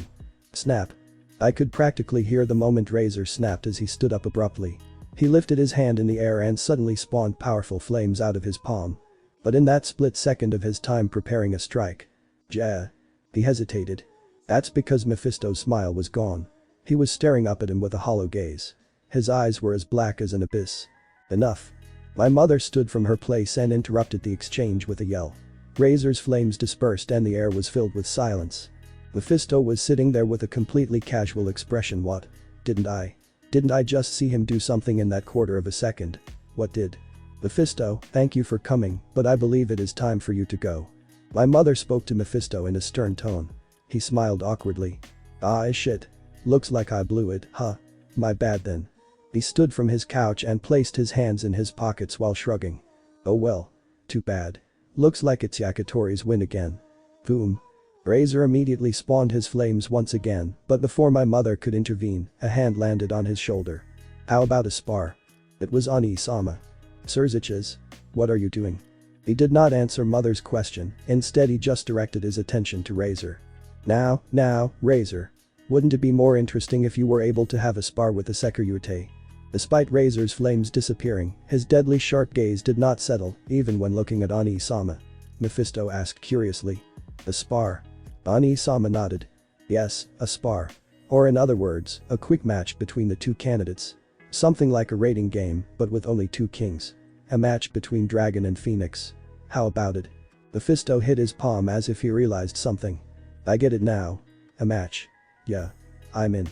A: Snap. I could practically hear the moment Razor snapped as he stood up abruptly. He lifted his hand in the air and suddenly spawned powerful flames out of his palm. But in that split second of his time preparing a strike. He hesitated. That's because Mephisto's smile was gone. He was staring up at him with a hollow gaze. His eyes were as black as an abyss. Enough. My mother stood from her place and interrupted the exchange with a yell. Razor's flames dispersed and the air was filled with silence. Mephisto was sitting there with a completely casual expression. What? Didn't I just see him do something in that quarter of a second? What did? Mephisto, thank you for coming, but I believe it is time for you to go. My mother spoke to Mephisto in a stern tone. He smiled awkwardly. Ah shit. Looks like I blew it, huh? My bad then. He stood from his couch and placed his hands in his pockets while shrugging. Oh well. Too bad. Looks like it's Yakitori's win again. Boom. Razor immediately spawned his flames once again, but before my mother could intervene, a hand landed on his shoulder. How about a spar? It was Ani-sama. Surziches, what are you doing? He did not answer mother's question, instead he just directed his attention to Razor. Now, Razor. Wouldn't it be more interesting if you were able to have a spar with the Sekirute? Despite Razor's flames disappearing, his deadly sharp gaze did not settle, even when looking at Ani-sama. Mephisto asked curiously. A spar? Ani-sama nodded. Yes, a spar. Or in other words, a quick match between the two candidates. Something like a rating game, but with only two kings. A match between Dragon and Phoenix. How about it? Mephisto hit his palm as if he realized something. I get it now. A match. Yeah. I'm in.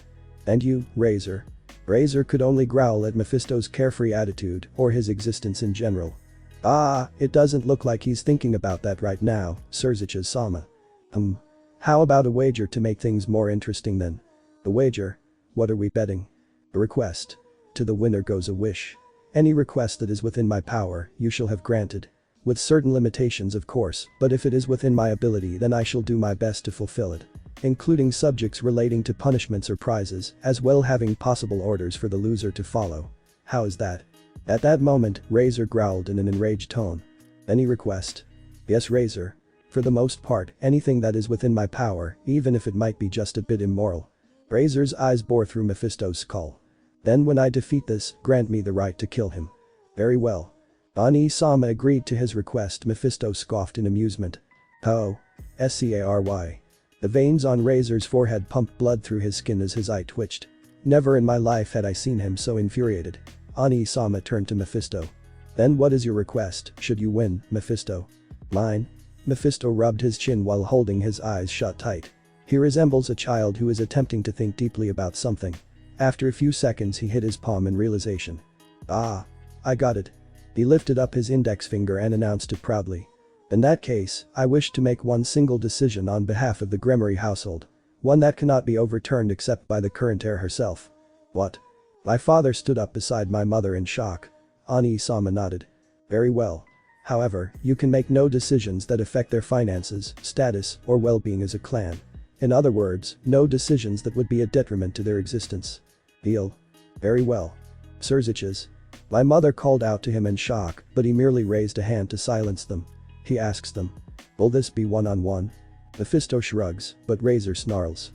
A: And you, Razor? Razor could only growl at Mephisto's carefree attitude or his existence in general. Ah, it doesn't look like he's thinking about that right now, Surziches-sama. How about a wager to make things more interesting then? A wager? What are we betting? A request. To the winner goes a wish. Any request that is within my power, you shall have granted. With certain limitations of course, but if it is within my ability then I shall do my best to fulfill it. Including subjects relating to punishments or prizes, as well having possible orders for the loser to follow. How is that? At that moment, Razor growled in an enraged tone. Any request? Yes, Razor. For the most part, anything that is within my power, even if it might be just a bit immoral. Razor's eyes bore through Mephisto's skull. Then when I defeat this, grant me the right to kill him. Very well. Ani-sama agreed to his request. Mephisto scoffed in amusement. Oh. Scary. The veins on Razor's forehead pumped blood through his skin as his eye twitched. Never in my life had I seen him so infuriated. Ani-sama turned to Mephisto. Then what is your request, should you win, Mephisto? Mine? Mephisto rubbed his chin while holding his eyes shut tight. He resembles a child who is attempting to think deeply about something. After a few seconds he hit his palm in realization. Ah. I got it. He lifted up his index finger and announced it proudly. In that case, I wish to make one single decision on behalf of the Gremory household. One that cannot be overturned except by the current heir herself. What? My father stood up beside my mother in shock. Ani-sama nodded. Very well. However, you can make no decisions that affect their finances, status, or well-being as a clan. In other words, no decisions that would be a detriment to their existence. Deal? Very well. Surziches. My mother called out to him in shock, but he merely raised a hand to silence them. He asks them. Will this be one-on-one? Mephisto shrugs, but Razor snarls.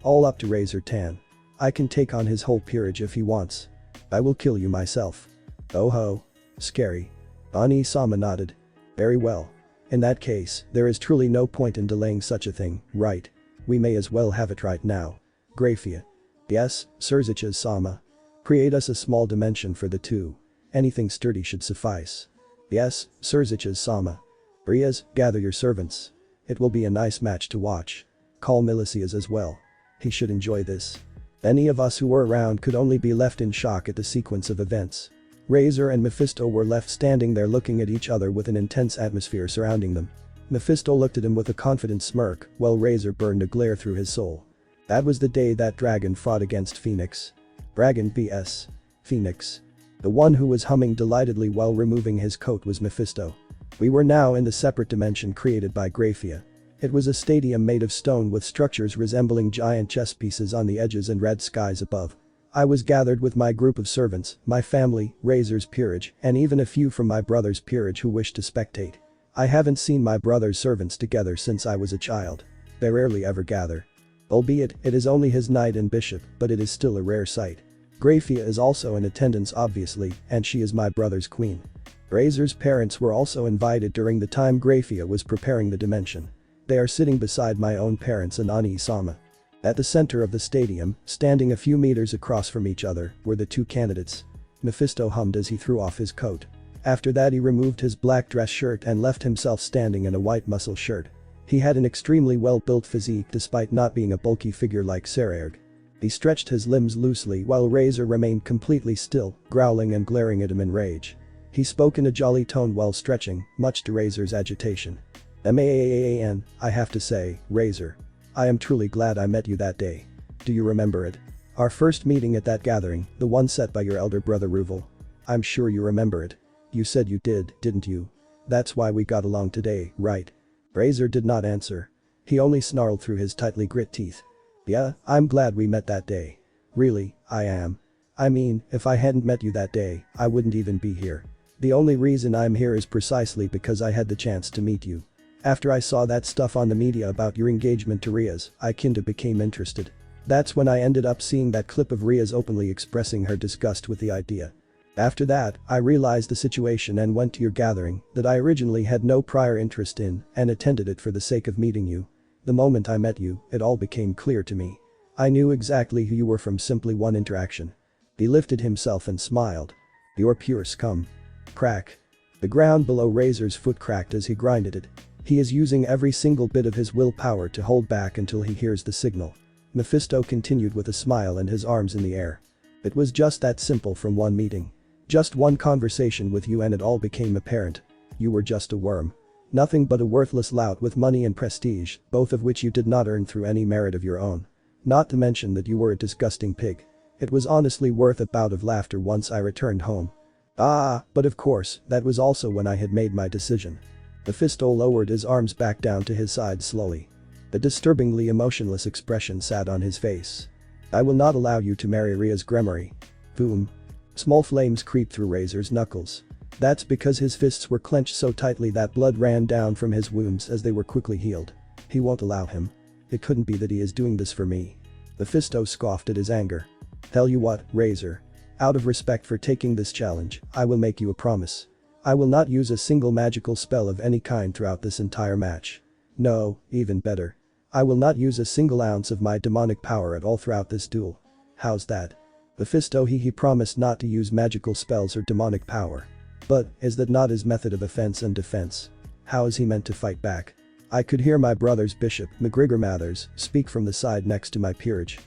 A: All up to Razor Tan. I can take on his whole peerage if he wants. I will kill you myself. Oh ho. Scary. Ani-sama nodded. Very well. In that case, there is truly no point in delaying such a thing, right? We may as well have it right now. Grafia. Yes, Surziches-sama. Create us a small dimension for the two. Anything sturdy should suffice. Yes, Surziches-sama. Rias, gather your servants. It will be a nice match to watch. Call Milicias as well. He should enjoy this. Any of us who were around could only be left in shock at the sequence of events. Razor and Mephisto were left standing there looking at each other with an intense atmosphere surrounding them. Mephisto looked at him with a confident smirk, while Razor burned a glare through his soul. That was the day that dragon fought against Phoenix. Dragon vs. Phoenix. The one who was humming delightedly while removing his coat was Mephisto. We were now in the separate dimension created by Grafia. It was a stadium made of stone with structures resembling giant chess pieces on the edges and red skies above. I was gathered with my group of servants, my family, Razor's peerage, and even a few from my brother's peerage who wished to spectate. I haven't seen my brother's servants together since I was a child. They rarely ever gather. Albeit, it is only his knight and bishop, but it is still a rare sight. Grafia is also in attendance obviously, and she is my brother's queen. Razor's parents were also invited during the time Grafia was preparing the dimension. They are sitting beside my own parents and Ani-sama. At the center of the stadium, standing a few meters across from each other, were the two candidates. Mephisto hummed as he threw off his coat. After that he removed his black dress shirt and left himself standing in a white muscle shirt. He had an extremely well-built physique despite not being a bulky figure like Sererg. He stretched his limbs loosely while Razor remained completely still, growling and glaring at him in rage. He spoke in a jolly tone while stretching, much to Razor's agitation. "Man, I have to say, Razor. I am truly glad I met you that day. Do you remember it? Our first meeting at that gathering, the one set by your elder brother Ruvel. I'm sure you remember it. You said you did, didn't you? That's why we got along today, right?" Razor did not answer. He only snarled through his tightly grit teeth. "Yeah, I'm glad we met that day. Really, I am. I mean, if I hadn't met you that day, I wouldn't even be here. The only reason I'm here is precisely because I had the chance to meet you. After I saw that stuff on the media about your engagement to Rias, I kinda became interested. That's when I ended up seeing that clip of Rias openly expressing her disgust with the idea. After that, I realized the situation and went to your gathering that I originally had no prior interest in and attended it for the sake of meeting you. The moment I met you, it all became clear to me. I knew exactly who you were from simply one interaction." He lifted himself and smiled. "You're pure scum." Crack. The ground below Razor's foot cracked as he grinded it. He is using every single bit of his willpower to hold back until he hears the signal. Mephisto continued with a smile and his arms in the air. "It was just that simple from one meeting. Just one conversation with you and it all became apparent. You were just a worm. Nothing but a worthless lout with money and prestige, both of which you did not earn through any merit of your own. Not to mention that you were a disgusting pig. It was honestly worth a bout of laughter once I returned home. But of course, that was also when I had made my decision." Mephisto lowered his arms back down to his sides slowly. A disturbingly emotionless expression sat on his face. "I will not allow you to marry Rias Gremory." Boom. Small flames creeped through Razor's knuckles. That's because his fists were clenched so tightly that blood ran down from his wounds as they were quickly healed. "He won't allow him. It couldn't be that he is doing this for me." Mephisto scoffed at his anger. "Tell you what, Razor. Out of respect for taking this challenge, I will make you a promise. I will not use a single magical spell of any kind throughout this entire match. No, even better. I will not use a single ounce of my demonic power at all throughout this duel. How's that?" Mephisto he promised not to use magical spells or demonic power. But, is that not his method of offense and defense? How is he meant to fight back? I could hear my brother's bishop, McGregor Mathers, speak from the side next to my peerage.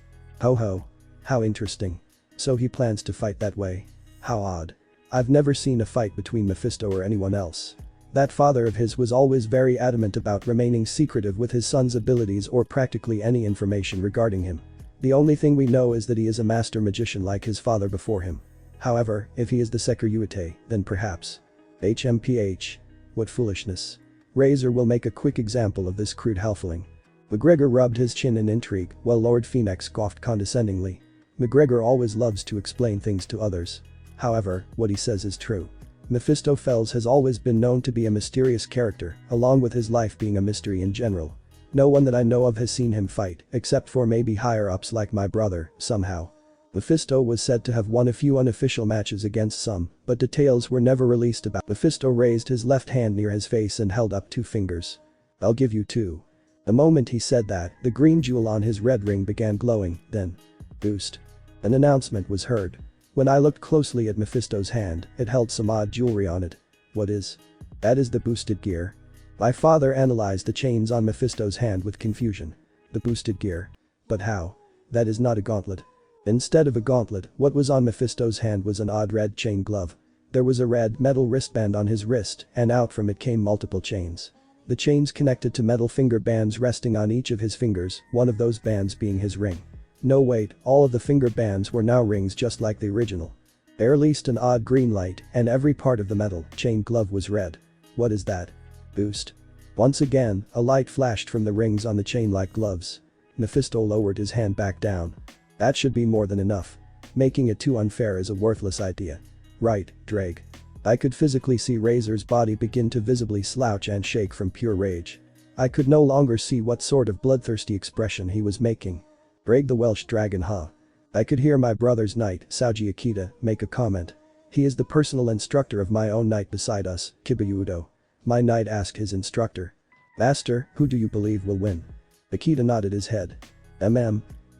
A: Ho ho. How interesting. So he plans to fight that way. How odd. I've never seen a fight between Mephisto or anyone else. That father of his was always very adamant about remaining secretive with his son's abilities or practically any information regarding him. The only thing we know is that he is a master magician like his father before him. However, if he is the Securitate, then perhaps. HMPH. What foolishness. Razor will make a quick example of this crude halfling. McGregor rubbed his chin in intrigue while Lord Phoenix scoffed condescendingly. McGregor always loves to explain things to others. However, what he says is true. Mephistopheles has always been known to be a mysterious character, along with his life being a mystery in general. No one that I know of has seen him fight, except for maybe higher-ups like my brother, somehow. Mephisto was said to have won a few unofficial matches against some, but details were never released about. Mephisto raised his left hand near his face and held up 2 fingers. I'll give you 2. The moment he said that, the green jewel on his red ring began glowing, then. Boost. An announcement was heard. When I looked closely at Mephisto's hand, it held some odd jewelry on it. What is? That is the boosted gear. My father analyzed the chains on Mephisto's hand with confusion. The boosted gear? But how? That is not a gauntlet. Instead of a gauntlet, what was on Mephisto's hand was an odd red chain glove. There was a red metal wristband on his wrist, and out from it came multiple chains. The chains connected to metal finger bands resting on each of his fingers, one of those bands being his ring. No wait, all of the finger bands were now rings just like the original. There released an odd green light, and every part of the metal chain glove was red. What is that? Boost. Once again, a light flashed from the rings on the chain like gloves. Mephisto lowered his hand back down. That should be more than enough. Making it too unfair is a worthless idea. Right, Drake. I could physically see Razor's body begin to visibly slouch and shake from pure rage. I could no longer see what sort of bloodthirsty expression he was making. Drake the Welsh dragon, huh? I could hear my brother's knight, Sauji Akita, make a comment. He is the personal instructor of my own knight beside us, Kibayudo. My knight asked his instructor. Master, who do you believe will win? Akita nodded his head.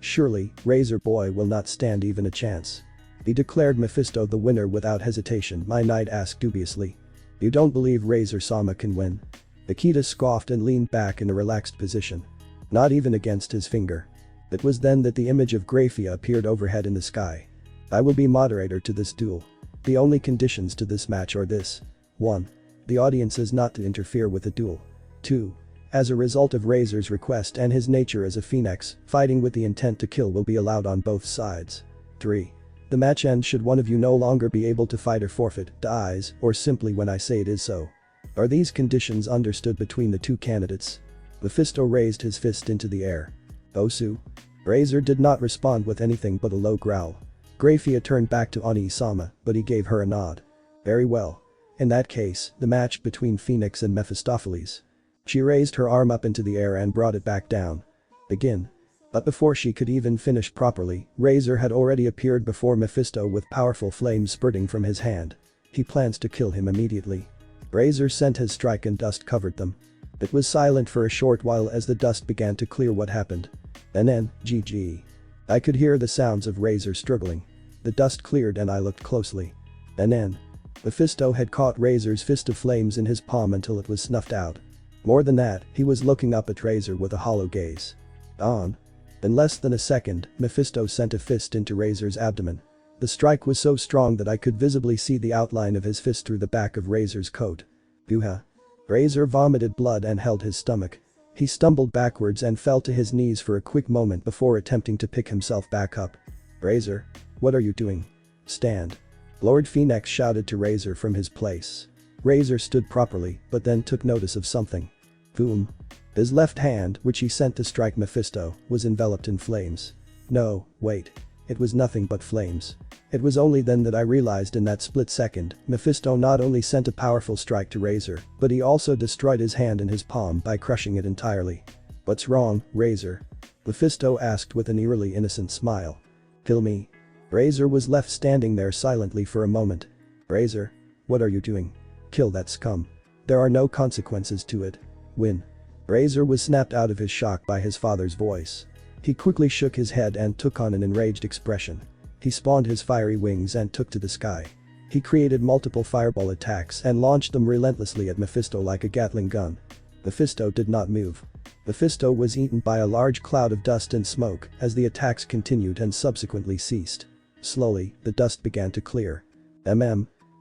A: Surely, Razor Boy will not stand even a chance. He declared Mephisto the winner without hesitation, my knight asked dubiously. You don't believe Razor-sama can win? Akita scoffed and leaned back in a relaxed position. Not even against his finger. It was then that the image of Graphia appeared overhead in the sky. I will be moderator to this duel. The only conditions to this match are this. 1. The audience is not to interfere with the duel. 2. As a result of Razor's request and his nature as a phoenix, fighting with the intent to kill will be allowed on both sides. 3. The match ends should one of you no longer be able to fight or forfeit, dies, or simply when I say it is so. Are these conditions understood between the 2 candidates? Mephisto raised his fist into the air. Osu? Razor did not respond with anything but a low growl. Graphia turned back to Oni-sama, but he gave her a nod. Very well. In that case, the match between Phoenix and Mephistopheles. She raised her arm up into the air and brought it back down. Begin. But before she could even finish properly, Razor had already appeared before Mephisto with powerful flames spurting from his hand. He plans to kill him immediately. Razor sent his strike and dust covered them. It was silent for a short while as the dust began to clear what happened. And then, GG. I could hear the sounds of Razor struggling. The dust cleared and I looked closely. And then. Mephisto had caught Razor's fist of flames in his palm until it was snuffed out. More than that, he was looking up at Razor with a hollow gaze. On. In less than a second, Mephisto sent a fist into Razor's abdomen. The strike was so strong that I could visibly see the outline of his fist through the back of Razor's coat. Boo-ha. Razor vomited blood and held his stomach. He stumbled backwards and fell to his knees for a quick moment before attempting to pick himself back up. Razor. What are you doing? Stand. Lord Phoenix shouted to Razor from his place. Razor stood properly, but then took notice of something. Boom. His left hand, which he sent to strike Mephisto, was enveloped in flames. No, wait. It was nothing but flames. It was only then that I realized in that split second, Mephisto not only sent a powerful strike to Razor, but he also destroyed his hand in his palm by crushing it entirely. What's wrong, Razor? Mephisto asked with an eerily innocent smile. Kill me. Razor was left standing there silently for a moment. Razor. What are you doing? Kill that scum. There are no consequences to it. Win. Razor was snapped out of his shock by his father's voice. He quickly shook his head and took on an enraged expression. He spawned his fiery wings and took to the sky. He created multiple fireball attacks and launched them relentlessly at Mephisto like a Gatling gun. Mephisto did not move. Mephisto was eaten by a large cloud of dust and smoke as the attacks continued and subsequently ceased. Slowly, the dust began to clear.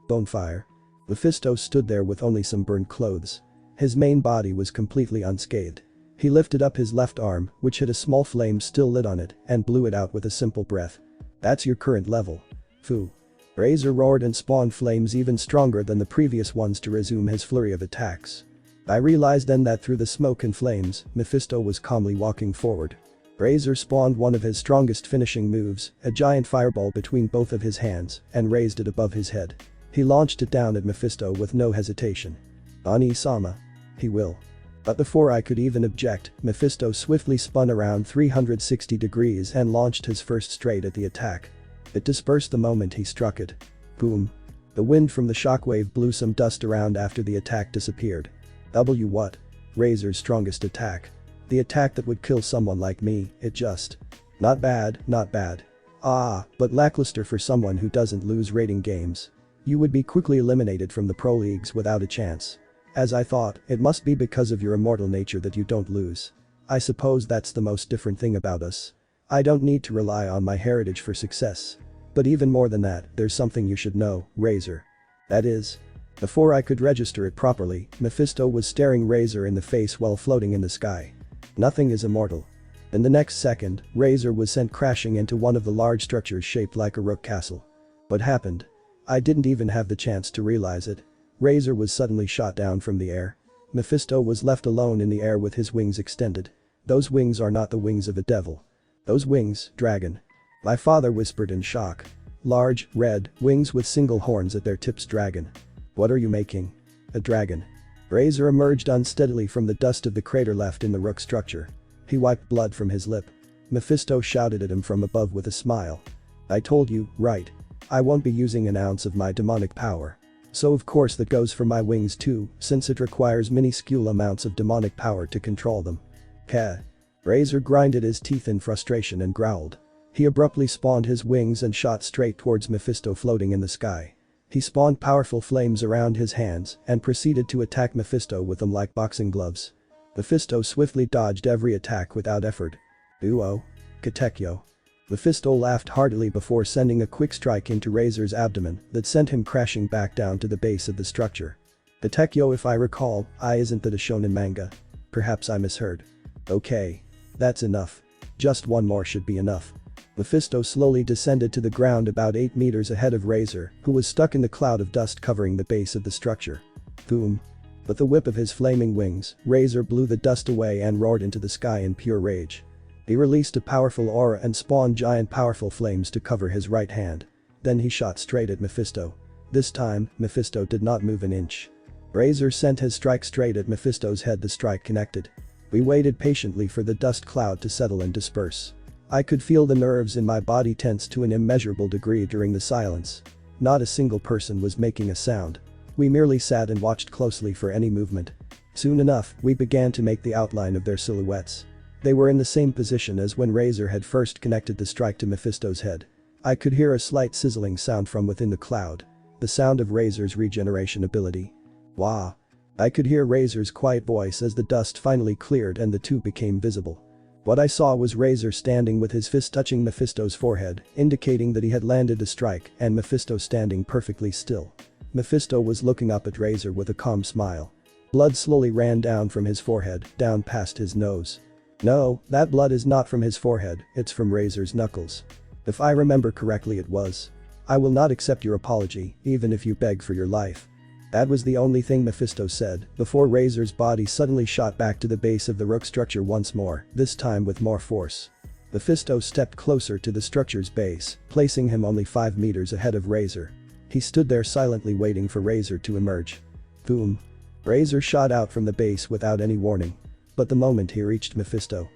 A: Bonfire. Mephisto stood there with only some burned clothes. His main body was completely unscathed. He lifted up his left arm, which had a small flame still lit on it, and blew it out with a simple breath. That's your current level. Foo. Razor roared and spawned flames even stronger than the previous ones to resume his flurry of attacks. I realized then that through the smoke and flames, Mephisto was calmly walking forward. Razor spawned one of his strongest finishing moves, a giant fireball between both of his hands, and raised it above his head. He launched it down at Mephisto with no hesitation. Ani-sama. He will. But before I could even object, Mephisto swiftly spun around 360 degrees and launched his first straight at the attack. It dispersed the moment he struck it. Boom. The wind from the shockwave blew some dust around after the attack disappeared. What? Razor's strongest attack. The attack that would kill someone like me, it just. Not bad, not bad. But lackluster for someone who doesn't lose rating games. You would be quickly eliminated from the pro leagues without a chance. As I thought, it must be because of your immortal nature that you don't lose. I suppose that's the most different thing about us. I don't need to rely on my heritage for success. But even more than that, there's something you should know, Razor. That is. Before I could register it properly, Mephisto was staring Razor in the face while floating in the sky. Nothing is immortal. In the next second, Razor was sent crashing into one of the large structures shaped like a rook castle. What happened? I didn't even have the chance to realize it. Razor was suddenly shot down from the air. Mephisto was left alone in the air with his wings extended. Those wings are not the wings of a devil. Those wings, dragon. My father whispered in shock. Large, red, wings with single horns at their tips, dragon. What are you making? A dragon. Razor emerged unsteadily from the dust of the crater left in the rook structure. He wiped blood from his lip. Mephisto shouted at him from above with a smile. I told you, right. I won't be using an ounce of my demonic power. So of course that goes for my wings too, since it requires minuscule amounts of demonic power to control them. Keh. Razor grinded his teeth in frustration and growled. He abruptly spawned his wings and shot straight towards Mephisto floating in the sky. He spawned powerful flames around his hands and proceeded to attack Mephisto with them like boxing gloves. Mephisto swiftly dodged every attack without effort. Uo. Katekyo. Mephisto laughed heartily before sending a quick strike into Razor's abdomen that sent him crashing back down to the base of the structure. Katekyo, if I recall, isn't that a shonen manga? Perhaps I misheard. Okay. That's enough. Just one more should be enough. Mephisto slowly descended to the ground about 8 meters ahead of Razor, who was stuck in the cloud of dust covering the base of the structure. Boom. With the whip of his flaming wings, Razor blew the dust away and roared into the sky in pure rage. He released a powerful aura and spawned giant powerful flames to cover his right hand. Then he shot straight at Mephisto. This time, Mephisto did not move an inch. Razor sent his strike straight at Mephisto's head. The strike connected. We waited patiently for the dust cloud to settle and disperse. I could feel the nerves in my body tense to an immeasurable degree during the silence. Not a single person was making a sound. We merely sat and watched closely for any movement. Soon enough, we began to make the outline of their silhouettes. They were in the same position as when Razor had first connected the strike to Mephisto's head. I could hear a slight sizzling sound from within the cloud. The sound of Razor's regeneration ability. Wah. I could hear Razor's quiet voice as the dust finally cleared and the two became visible. What I saw was Razor standing with his fist touching Mephisto's forehead, indicating that he had landed a strike, and Mephisto standing perfectly still. Mephisto was looking up at Razor with a calm smile. Blood slowly ran down from his forehead, down past his nose. No, that blood is not from his forehead, it's from Razor's knuckles. If I remember correctly, it was. I will not accept your apology, even if you beg for your life. That was the only thing Mephisto said, before Razor's body suddenly shot back to the base of the rook structure once more, this time with more force. Mephisto stepped closer to the structure's base, placing him only 5 meters ahead of Razor. He stood there silently waiting for Razor to emerge. Boom. Razor shot out from the base without any warning. But the moment he reached Mephisto,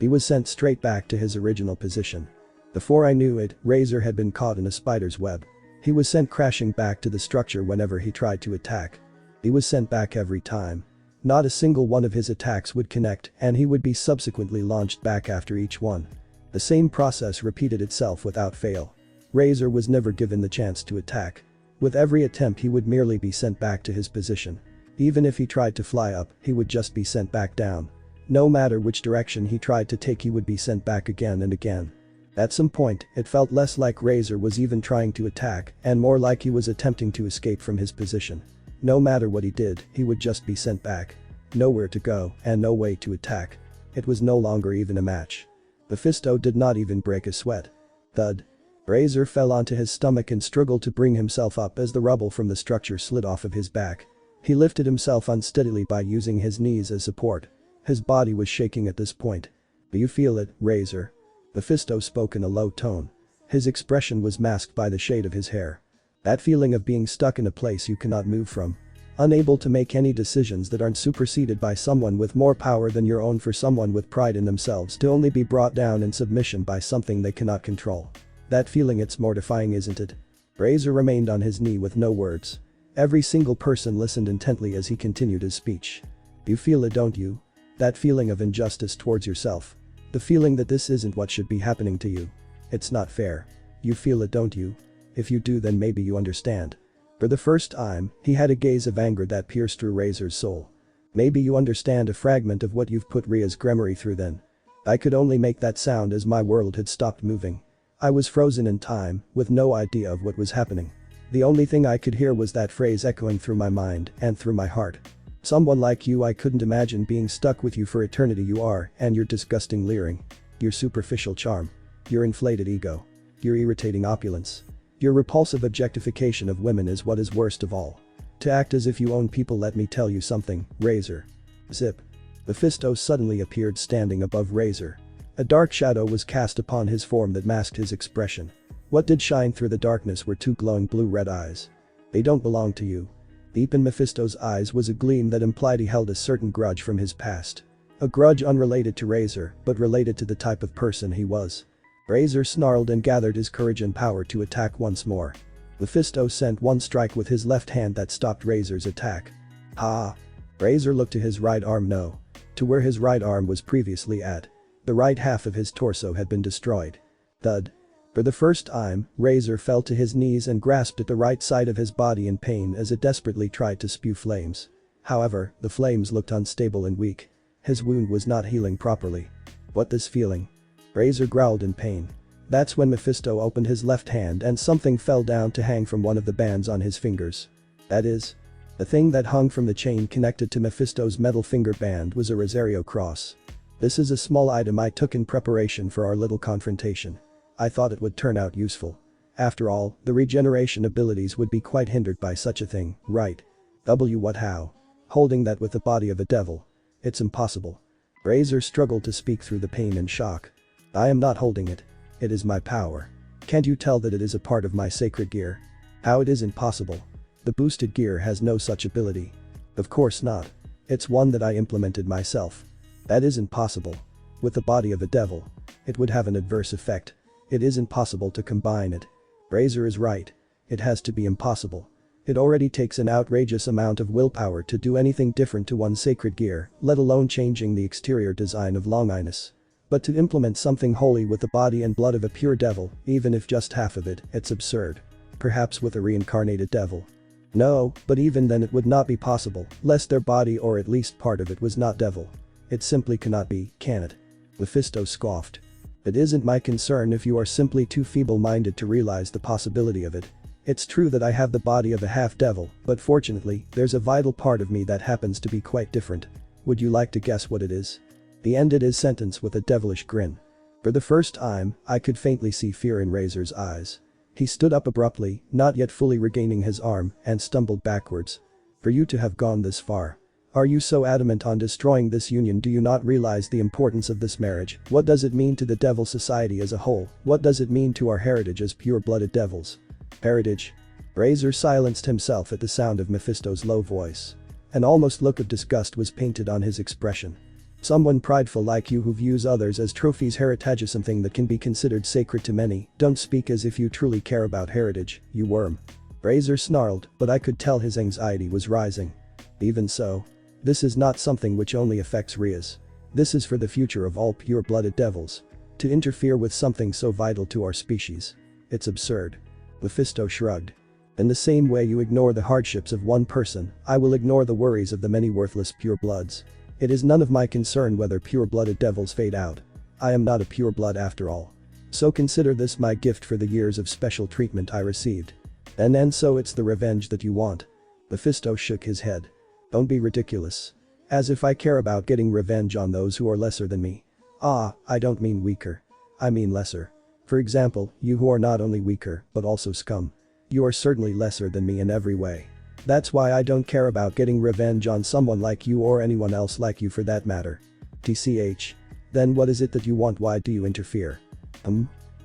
A: he was sent straight back to his original position. Before I knew it, Razor had been caught in a spider's web. He was sent crashing back to the structure whenever he tried to attack. He was sent back every time. Not a single one of his attacks would connect, and he would be subsequently launched back after each one. The same process repeated itself without fail. Razor was never given the chance to attack. With every attempt, he would merely be sent back to his position. Even if he tried to fly up, he would just be sent back down. No matter which direction he tried to take, he would be sent back again and again. At some point, it felt less like Razor was even trying to attack and more like he was attempting to escape from his position. No matter what he did, he would just be sent back. Nowhere to go and no way to attack. It was no longer even a match. Mephisto did not even break a sweat. Thud. Razor fell onto his stomach and struggled to bring himself up as the rubble from the structure slid off of his back. He lifted himself unsteadily by using his knees as support. His body was shaking at this point. "Do you feel it, Razor?" Mephisto spoke in a low tone. His expression was masked by the shade of his hair. That feeling of being stuck in a place you cannot move from. Unable to make any decisions that aren't superseded by someone with more power than your own, for someone with pride in themselves to only be brought down in submission by something they cannot control. That feeling, it's mortifying, isn't it? Razor remained on his knee with no words. Every single person listened intently as he continued his speech. "You feel it, don't you? That feeling of injustice towards yourself. The feeling that this isn't what should be happening to you. It's not fair. You feel it, don't you? If you do, then maybe you understand." For the first time, he had a gaze of anger that pierced through Razor's soul. "Maybe you understand a fragment of what you've put Rias' Gremory through then." I could only make that sound as my world had stopped moving. I was frozen in time, with no idea of what was happening. The only thing I could hear was that phrase echoing through my mind and through my heart. "Someone like you, I couldn't imagine being stuck with you for eternity. You are, and your disgusting leering. Your superficial charm. Your inflated ego. Your irritating opulence. Your repulsive objectification of women is what is worst of all. To act as if you own people. Let me tell you something, Razor." Zip. Mephisto suddenly appeared standing above Razor. A dark shadow was cast upon his form that masked his expression. What did shine through the darkness were two glowing blue-red eyes. "They don't belong to you." Deep in Mephisto's eyes was a gleam that implied he held a certain grudge from his past. A grudge unrelated to Razor, but related to the type of person he was. Razor snarled and gathered his courage and power to attack once more. Mephisto sent one strike with his left hand that stopped Razor's attack. "Ha!" Razor looked to his right arm, no. To where his right arm was previously at. The right half of his torso had been destroyed. Thud. For the first time, Razor fell to his knees and grasped at the right side of his body in pain as it desperately tried to spew flames. However, the flames looked unstable and weak. His wound was not healing properly. "What this feeling?" Razor growled in pain. That's when Mephisto opened his left hand and something fell down to hang from one of the bands on his fingers. That is, the thing that hung from the chain connected to Mephisto's metal finger band was a Rosario cross. "This is a small item I took in preparation for our little confrontation. I thought it would turn out useful. After all, the regeneration abilities would be quite hindered by such a thing, right? What, how? Holding that with the body of a devil? It's impossible." Razor struggled to speak through the pain and shock. "I am not holding it. It is my power. Can't you tell that it is a part of my sacred gear? How it isn't possible? The boosted gear has no such ability." "Of course not. It's one that I implemented myself." "That isn't possible. With the body of a devil. It would have an adverse effect. It isn't possible to combine it." Razor is right. It has to be impossible. It already takes an outrageous amount of willpower to do anything different to one's sacred gear, let alone changing the exterior design of Longinus. But to implement something holy with the body and blood of a pure devil, even if just half of it, it's absurd. Perhaps with a reincarnated devil. No, but even then it would not be possible, lest their body or at least part of it was not devil. It simply cannot be, can it? Mephisto scoffed. "It isn't my concern if you are simply too feeble-minded to realize the possibility of it. It's true that I have the body of a half-devil, but fortunately, there's a vital part of me that happens to be quite different. Would you like to guess what it is?" He ended his sentence with a devilish grin. For the first time, I could faintly see fear in Razor's eyes. He stood up abruptly, not yet fully regaining his arm, and stumbled backwards. "For you to have gone this far. Are you so adamant on destroying this union? Do you not realize the importance of this marriage? What does it mean to the Devil Society as a whole? What does it mean to our heritage as pure-blooded devils?" "Heritage?" Razor silenced himself at the sound of Mephisto's low voice. An almost look of disgust was painted on his expression. "Someone prideful like you who views others as trophies, heritage is something that can be considered sacred to many. Don't speak as if you truly care about heritage, you worm." Razor snarled, but I could tell his anxiety was rising. "Even so. This is not something which only affects Rias. This is for the future of all pure-blooded devils. To interfere with something so vital to our species. It's absurd." Mephisto shrugged. "In the same way you ignore the hardships of one person, I will ignore the worries of the many worthless pure-bloods. It is none of my concern whether pure-blooded devils fade out. I am not a pure-blood after all. So consider this my gift for the years of special treatment I received. And so it's the revenge that you want. Mephisto shook his head. Don't be ridiculous. As if I care about getting revenge on those who are lesser than me. I don't mean weaker. I mean lesser. For example, you who are not only weaker, but also scum. You are certainly lesser than me in every way. That's why I don't care about getting revenge on someone like you or anyone else like you for that matter. TCH. Then what is it that you want? Why do you interfere?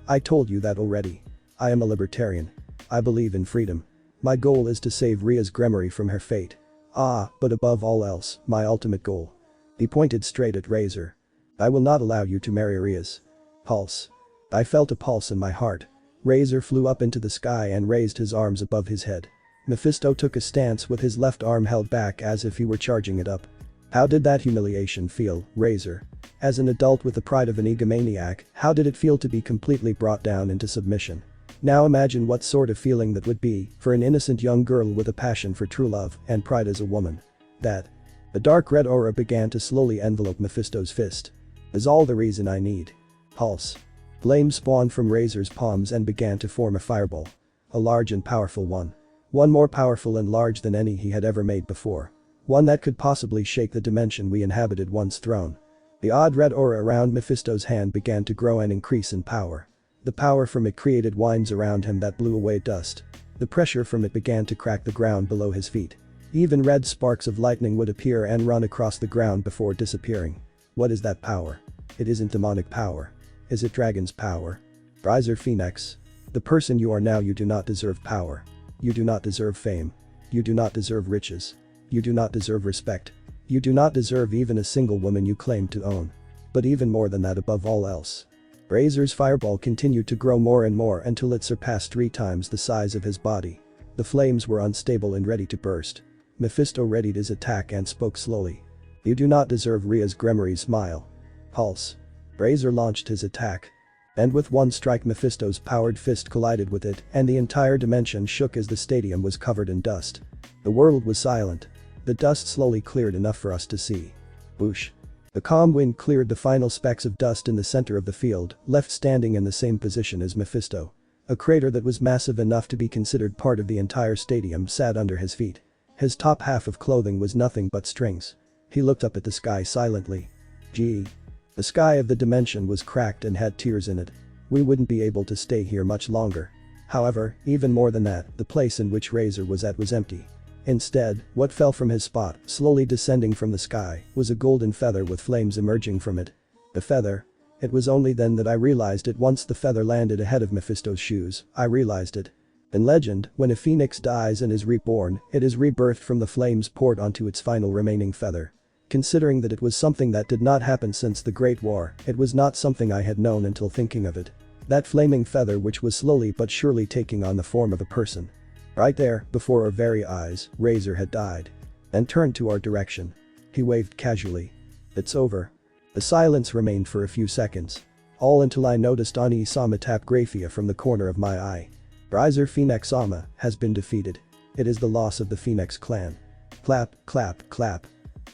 A: I told you that already. I am a libertarian. I believe in freedom. My goal is to save Rias Gremory from her fate. But above all else, my ultimate goal. He pointed straight at Razor. I will not allow you to marry Rias. Pulse. I felt a pulse in my heart. Razor flew up into the sky and raised his arms above his head. Mephisto took a stance with his left arm held back as if he were charging it up. How did that humiliation feel, Razor? As an adult with the pride of an egomaniac, how did it feel to be completely brought down into submission? Now imagine what sort of feeling that would be for an innocent young girl with a passion for true love and pride as a woman. That. A dark red aura began to slowly envelope Mephisto's fist. Is all the reason I need. Pulse. Flame spawned from Razor's palms and began to form a fireball. A large and powerful one. One more powerful and large than any he had ever made before. One that could possibly shake the dimension we inhabited once thrown. The odd red aura around Mephisto's hand began to grow and increase in power. The power from it created winds around him that blew away dust. The pressure from it began to crack the ground below his feet. Even red sparks of lightning would appear and run across the ground before disappearing. What is that power? It isn't demonic power. Is it dragon's power? Riser Phoenix. The person you are now, you do not deserve power. You do not deserve fame. You do not deserve riches. You do not deserve respect. You do not deserve even a single woman you claim to own. But even more than that, above all else. Razor's fireball continued to grow more and more until it surpassed 3 times the size of his body. The flames were unstable and ready to burst. Mephisto readied his attack and spoke slowly. You do not deserve Rias Gremory's smile. Pulse. Razor launched his attack. And with one strike, Mephisto's powered fist collided with it and the entire dimension shook as the stadium was covered in dust. The world was silent. The dust slowly cleared enough for us to see. Whoosh. The calm wind cleared the final specks of dust in the center of the field, left standing in the same position as Mephisto. A crater that was massive enough to be considered part of the entire stadium sat under his feet. His top half of clothing was nothing but strings. He looked up at the sky silently. Gee. The sky of the dimension was cracked and had tears in it. We wouldn't be able to stay here much longer. However, even more than that, the place in which Razor was at was empty. Instead, what fell from his spot, slowly descending from the sky, was a golden feather with flames emerging from it. The feather. It was only then that I realized it. Once the feather landed ahead of Mephisto's shoes, I realized it. In legend, when a phoenix dies and is reborn, it is rebirthed from the flames poured onto its final remaining feather. Considering that it was something that did not happen since the Great War, it was not something I had known until thinking of it. That flaming feather which was slowly but surely taking on the form of a person. Right there, before our very eyes, Razor had died. And turned to our direction. He waved casually. It's over. The silence remained for a few seconds. All until I noticed Oni-sama tap Graphia from the corner of my eye. Riser Phoenix-sama has been defeated. It is the loss of the Phoenix clan. Clap, clap, clap.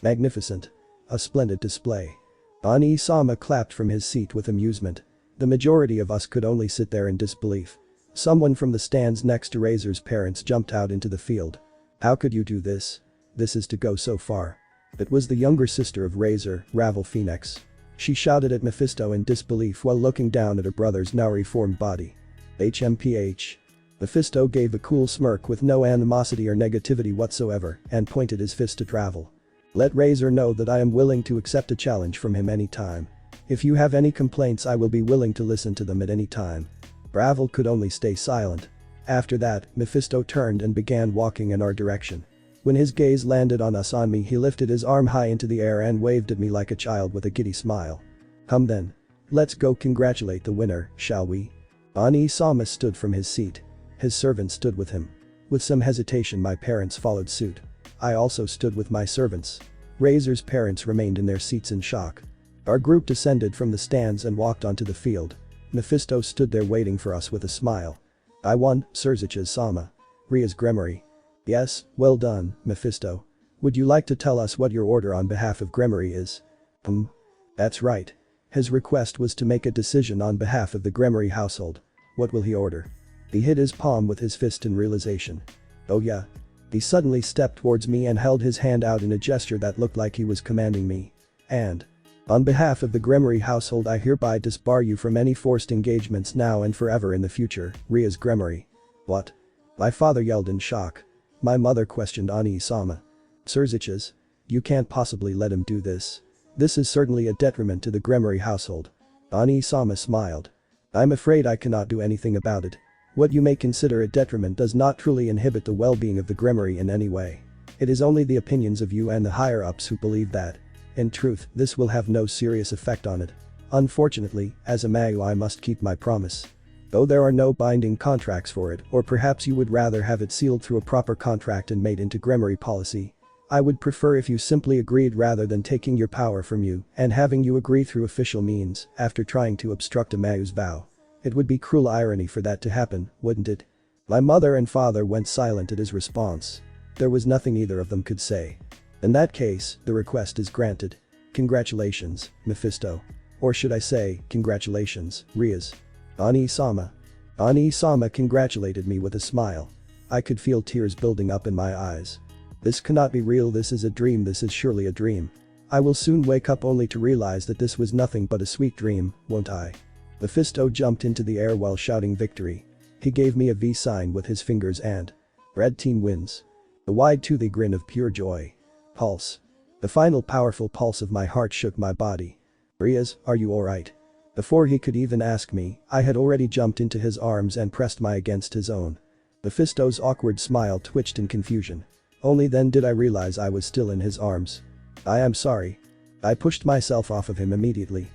A: Magnificent. A splendid display. Oni-sama clapped from his seat with amusement. The majority of us could only sit there in disbelief. Someone from the stands next to Razor's parents jumped out into the field. How could you do this? This is to go so far. It was the younger sister of Razor, Ravel Phoenix. She shouted at Mephisto in disbelief while looking down at her brother's now reformed body. HMPH. Mephisto gave a cool smirk with no animosity or negativity whatsoever and pointed his fist at Ravel. Let Razor know that I am willing to accept a challenge from him any time. If you have any complaints, I will be willing to listen to them at any time. Ravel could only stay silent. After that, Mephisto turned and began walking in our direction. When his gaze landed on me, he lifted his arm high into the air and waved at me like a child with a giddy smile. Come then. Let's go congratulate the winner, shall we? Oni-sama stood from his seat. His servant stood with him. With some hesitation, my parents followed suit. I also stood with my servants. Razor's parents remained in their seats in shock. Our group descended from the stands and walked onto the field. Mephisto stood there waiting for us with a smile. I won, Surziches-sama. Rias Gremory. Yes, well done, Mephisto. Would you like to tell us what your order on behalf of Gremory is? That's right. His request was to make a decision on behalf of the Gremory household. What will he order? He hit his palm with his fist in realization. Oh yeah. He suddenly stepped towards me and held his hand out in a gesture that looked like he was commanding me. And, on behalf of the Gremory household, I hereby disbar you from any forced engagements now and forever in the future, Rias Gremory. What? My father yelled in shock. My mother questioned Ani-sama. Surziches? You can't possibly let him do this. This is certainly a detriment to the Gremory household. Ani-sama smiled. I'm afraid I cannot do anything about it. What you may consider a detriment does not truly inhibit the well-being of the Gremory in any way. It is only the opinions of you and the higher-ups who believe that. In truth, this will have no serious effect on it. Unfortunately, as a Mayu I must keep my promise. Though there are no binding contracts for it, or perhaps you would rather have it sealed through a proper contract and made into Gremory policy. I would prefer if you simply agreed rather than taking your power from you and having you agree through official means after trying to obstruct a Mayu's vow. It would be cruel irony for that to happen, wouldn't it? My mother and father went silent at his response. There was nothing either of them could say. In that case, the request is granted. Congratulations, Mephisto. Or should I say, congratulations, Rias. Ani-sama. Ani-sama congratulated me with a smile. I could feel tears building up in my eyes. This cannot be real, this is a dream, this is surely a dream. I will soon wake up only to realize that this was nothing but a sweet dream, won't I? Mephisto jumped into the air while shouting victory. He gave me a V sign with his fingers and red team wins. A wide-toothy grin of pure joy. Pulse. The final powerful pulse of my heart shook my body. Rias, are you alright? Before he could even ask me, I had already jumped into his arms and pressed my against his own. Mephisto's awkward smile twitched in confusion. Only then did I realize I was still in his arms. I am sorry. I pushed myself off of him immediately.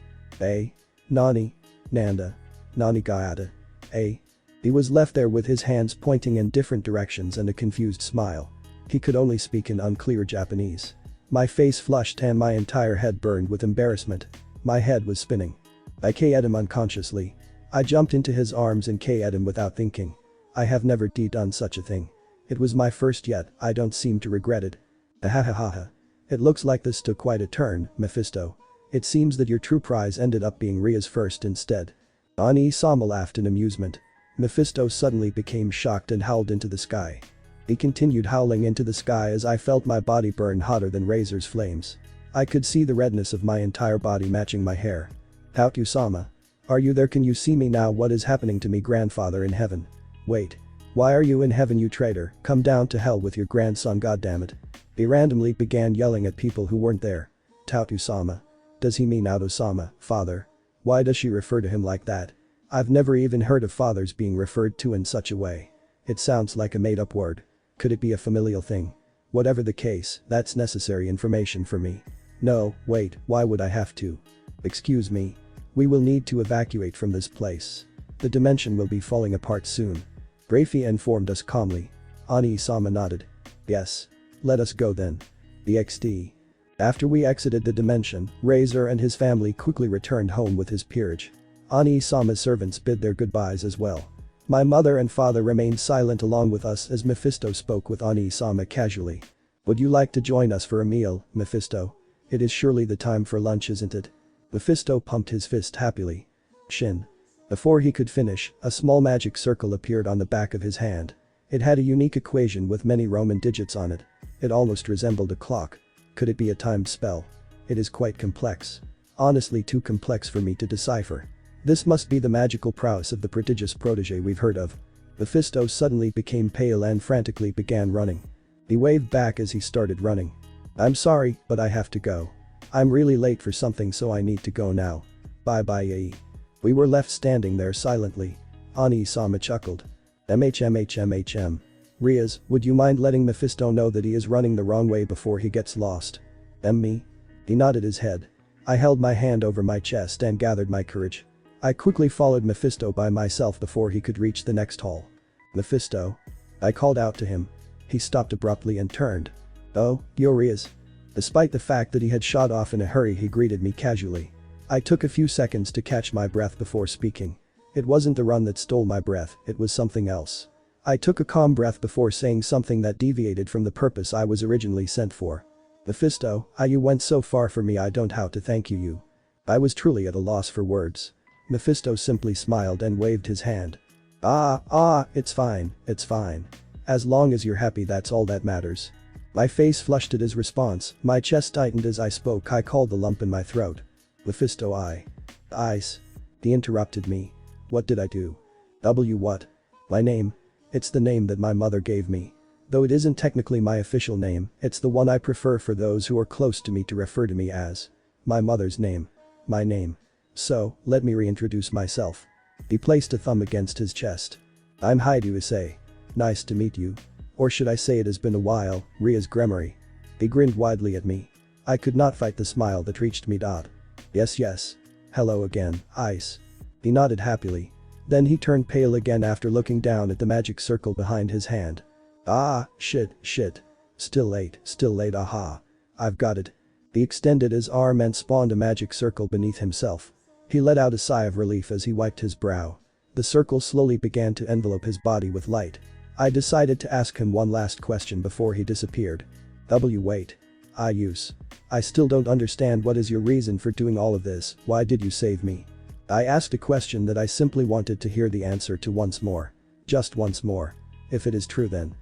A: Nani? Nanda. Nani Gayata. He was left there with his hands pointing in different directions and a confused smile. He could only speak in unclear Japanese. My face flushed and my entire head burned with embarrassment. My head was spinning. I K'd him unconsciously. I jumped into his arms and K'd him without thinking. I have never done such a thing. It was my first yet, I don't seem to regret it. Ahahaha. It looks like this took quite a turn, Mephisto. It seems that your true prize ended up being Rias first instead. Ani-sama laughed in amusement. Mephisto suddenly became shocked and howled into the sky. He continued howling into the sky as I felt my body burn hotter than razor's flames. I could see the redness of my entire body matching my hair. Taotu-sama. Are you there? Can you see me now? What is happening to me, grandfather in heaven? Wait. Why are you in heaven, you traitor? Come down to hell with your grandson, goddammit. He randomly began yelling at people who weren't there. Taotu-sama. Does he mean Auto-sama, father? Why does she refer to him like that? I've never even heard of fathers being referred to in such a way. It sounds like a made-up word. Could it be a familial thing? Whatever the case, that's necessary information for me. No, wait, why would I have to? Excuse me. We will need to evacuate from this place. The dimension will be falling apart soon. Rafi informed us calmly. Ani-sama nodded. Yes. Let us go then. BXD. After we exited the dimension, Razor and his family quickly returned home with his peerage. Ani-sama's servants bid their goodbyes as well. My mother and father remained silent along with us as Mephisto spoke with Ani-sama casually. Would you like to join us for a meal, Mephisto? It is surely the time for lunch, isn't it? Mephisto pumped his fist happily. Shin. Before he could finish, a small magic circle appeared on the back of his hand. It had a unique equation with many Roman digits on it. It almost resembled a clock. Could it be a timed spell? It is quite complex. Honestly, too complex for me to decipher. This must be the magical prowess of the prodigious protege we've heard of. Mephisto suddenly became pale and frantically began running. He waved back as he started running. I'm sorry, but I have to go. I'm really late for something, so I need to go now. Bye-bye, Yae. We were left standing there silently. Ani-sama chuckled. MHMHMHM. Rias, would you mind letting Mephisto know that he is running the wrong way before he gets lost? Me? He nodded his head. I held my hand over my chest and gathered my courage. I quickly followed Mephisto by myself before he could reach the next hall. Mephisto? I called out to him. He stopped abruptly and turned. Oh, you're Rias. Despite the fact that he had shot off in a hurry, he greeted me casually. I took a few seconds to catch my breath before speaking. It wasn't the run that stole my breath, it was something else. I took a calm breath before saying something that deviated from the purpose I was originally sent for. Mephisto, you went so far for me, I don't how to thank you. I was truly at a loss for words. Mephisto simply smiled and waved his hand. It's fine, it's fine. As long as you're happy, that's all that matters. My face flushed at his response, my chest tightened as I spoke. I called the lump in my throat. Mephisto, Ice. He interrupted me. What did I do? What? My name. It's the name that my mother gave me. Though it isn't technically my official name, it's the one I prefer for those who are close to me to refer to me as. My mother's name. My name. So, let me reintroduce myself. He placed a thumb against his chest. I'm Issei. Nice to meet you. Or should I say it has been a while, Rias Gremory. He grinned widely at me. I could not fight the smile that reached me. Yes. Hello again, Ice. He nodded happily. Then he turned pale again after looking down at the magic circle behind his hand. Shit. Still late, aha. I've got it. He extended his arm and spawned a magic circle beneath himself. He let out a sigh of relief as he wiped his brow. The circle slowly began to envelope his body with light. I decided to ask him one last question before he disappeared. Wait. I still don't understand what is your reason for doing all of this. Why did you save me? I asked a question that I simply wanted to hear the answer to once more. Just once more. If it is true then.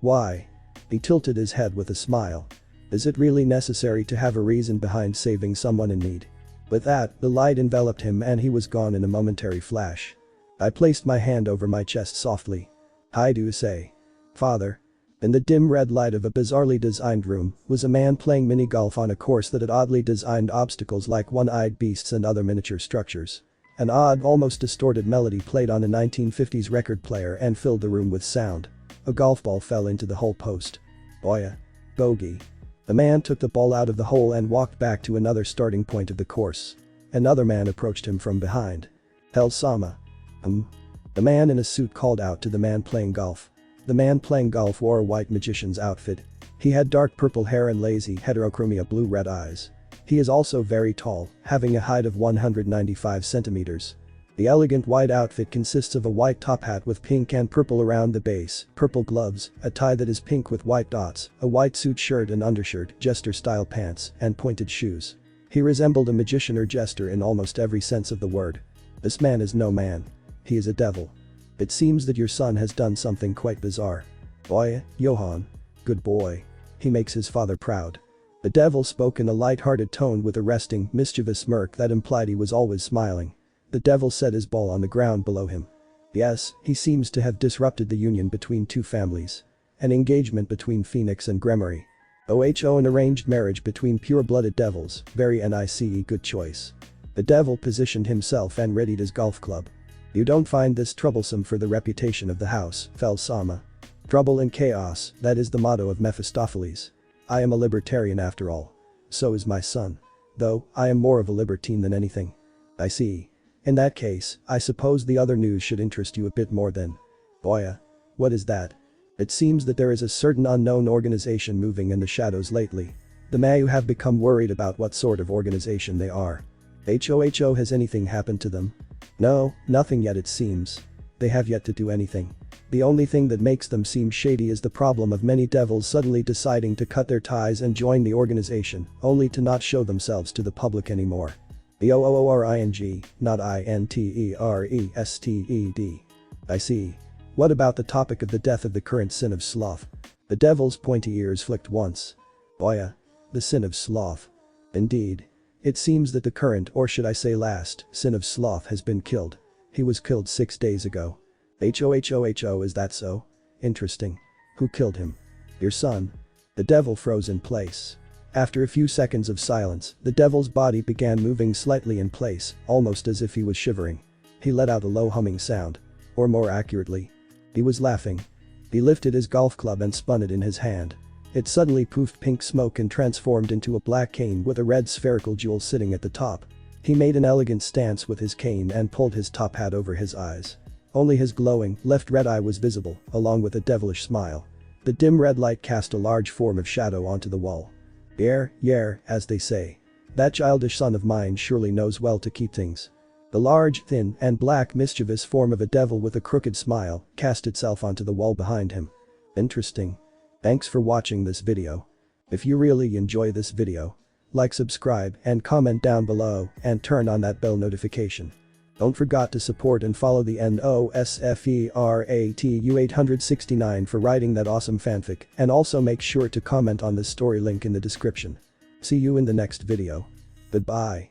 A: Why? He tilted his head with a smile. Is it really necessary to have a reason behind saving someone in need? With that, the light enveloped him and he was gone in a momentary flash. I placed my hand over my chest softly. Hi, Issei. Father. In the dim red light of a bizarrely designed room was a man playing mini-golf on a course that had oddly designed obstacles like one-eyed beasts and other miniature structures. An odd, almost distorted melody played on a 1950s record player and filled the room with sound. A golf ball fell into the hole post. Boya. Bogey. The man took the ball out of the hole and walked back to another starting point of the course. Another man approached him from behind. Hell Sama. The man in a suit called out to the man playing golf. The man playing golf wore a white magician's outfit. He had dark purple hair and lazy heterochromia blue-red eyes. He is also very tall, having a height of 195 centimeters. The elegant white outfit consists of a white top hat with pink and purple around the base, purple gloves, a tie that is pink with white dots, a white suit shirt and undershirt, jester-style pants, and pointed shoes. He resembled a magician or jester in almost every sense of the word. This man is no man. He is a devil. It seems that your son has done something quite bizarre. Boy, Johann. Good boy. He makes his father proud. The devil spoke in a light-hearted tone with a resting, mischievous smirk that implied he was always smiling. The devil set his ball on the ground below him. Yes, he seems to have disrupted the union between two families. An engagement between Phoenix and Gremory. An arranged marriage between pure-blooded devils, very nice, good choice. The devil positioned himself and readied his golf club. You don't find this troublesome for the reputation of the house, Fel Sama. Trouble and chaos, that is the motto of Mephistopheles. I am a libertarian after all. So is my son. Though, I am more of a libertine than anything. I see. In that case, I suppose the other news should interest you a bit more then. Boya. What is that? It seems that there is a certain unknown organization moving in the shadows lately. The Mayu have become worried about what sort of organization they are. Has anything happened to them? No, nothing yet it seems. They have yet to do anything. The only thing that makes them seem shady is the problem of many devils suddenly deciding to cut their ties and join the organization, only to not show themselves to the public anymore. The OOORING, not INTERESTED. I see. What about the topic of the death of the current sin of sloth? The devil's pointy ears flicked once. Boya. The sin of sloth. Indeed. It seems that the current, or should I say last, sin of sloth has been killed. He was killed 6 days ago. Is that so? Interesting. Who killed him? Your son. The devil froze in place. After a few seconds of silence, the devil's body began moving slightly in place, almost as if he was shivering. He let out a low humming sound. Or more accurately. He was laughing. He lifted his golf club and spun it in his hand. It suddenly poofed pink smoke and transformed into a black cane with a red spherical jewel sitting at the top. He made an elegant stance with his cane and pulled his top hat over his eyes. Only his glowing, left red eye was visible, along with a devilish smile. The dim red light cast a large form of shadow onto the wall. Yer, as they say. That childish son of mine surely knows well to keep things. The large, thin, and black mischievous form of a devil with a crooked smile cast itself onto the wall behind him. Interesting. Thanks for watching this video. If you really enjoy this video, like, subscribe, and comment down below, and turn on that bell notification. Don't forget to support and follow the NOSFERATU869 for writing that awesome fanfic, and also make sure to comment on this story, link in the description. See you in the next video. Goodbye.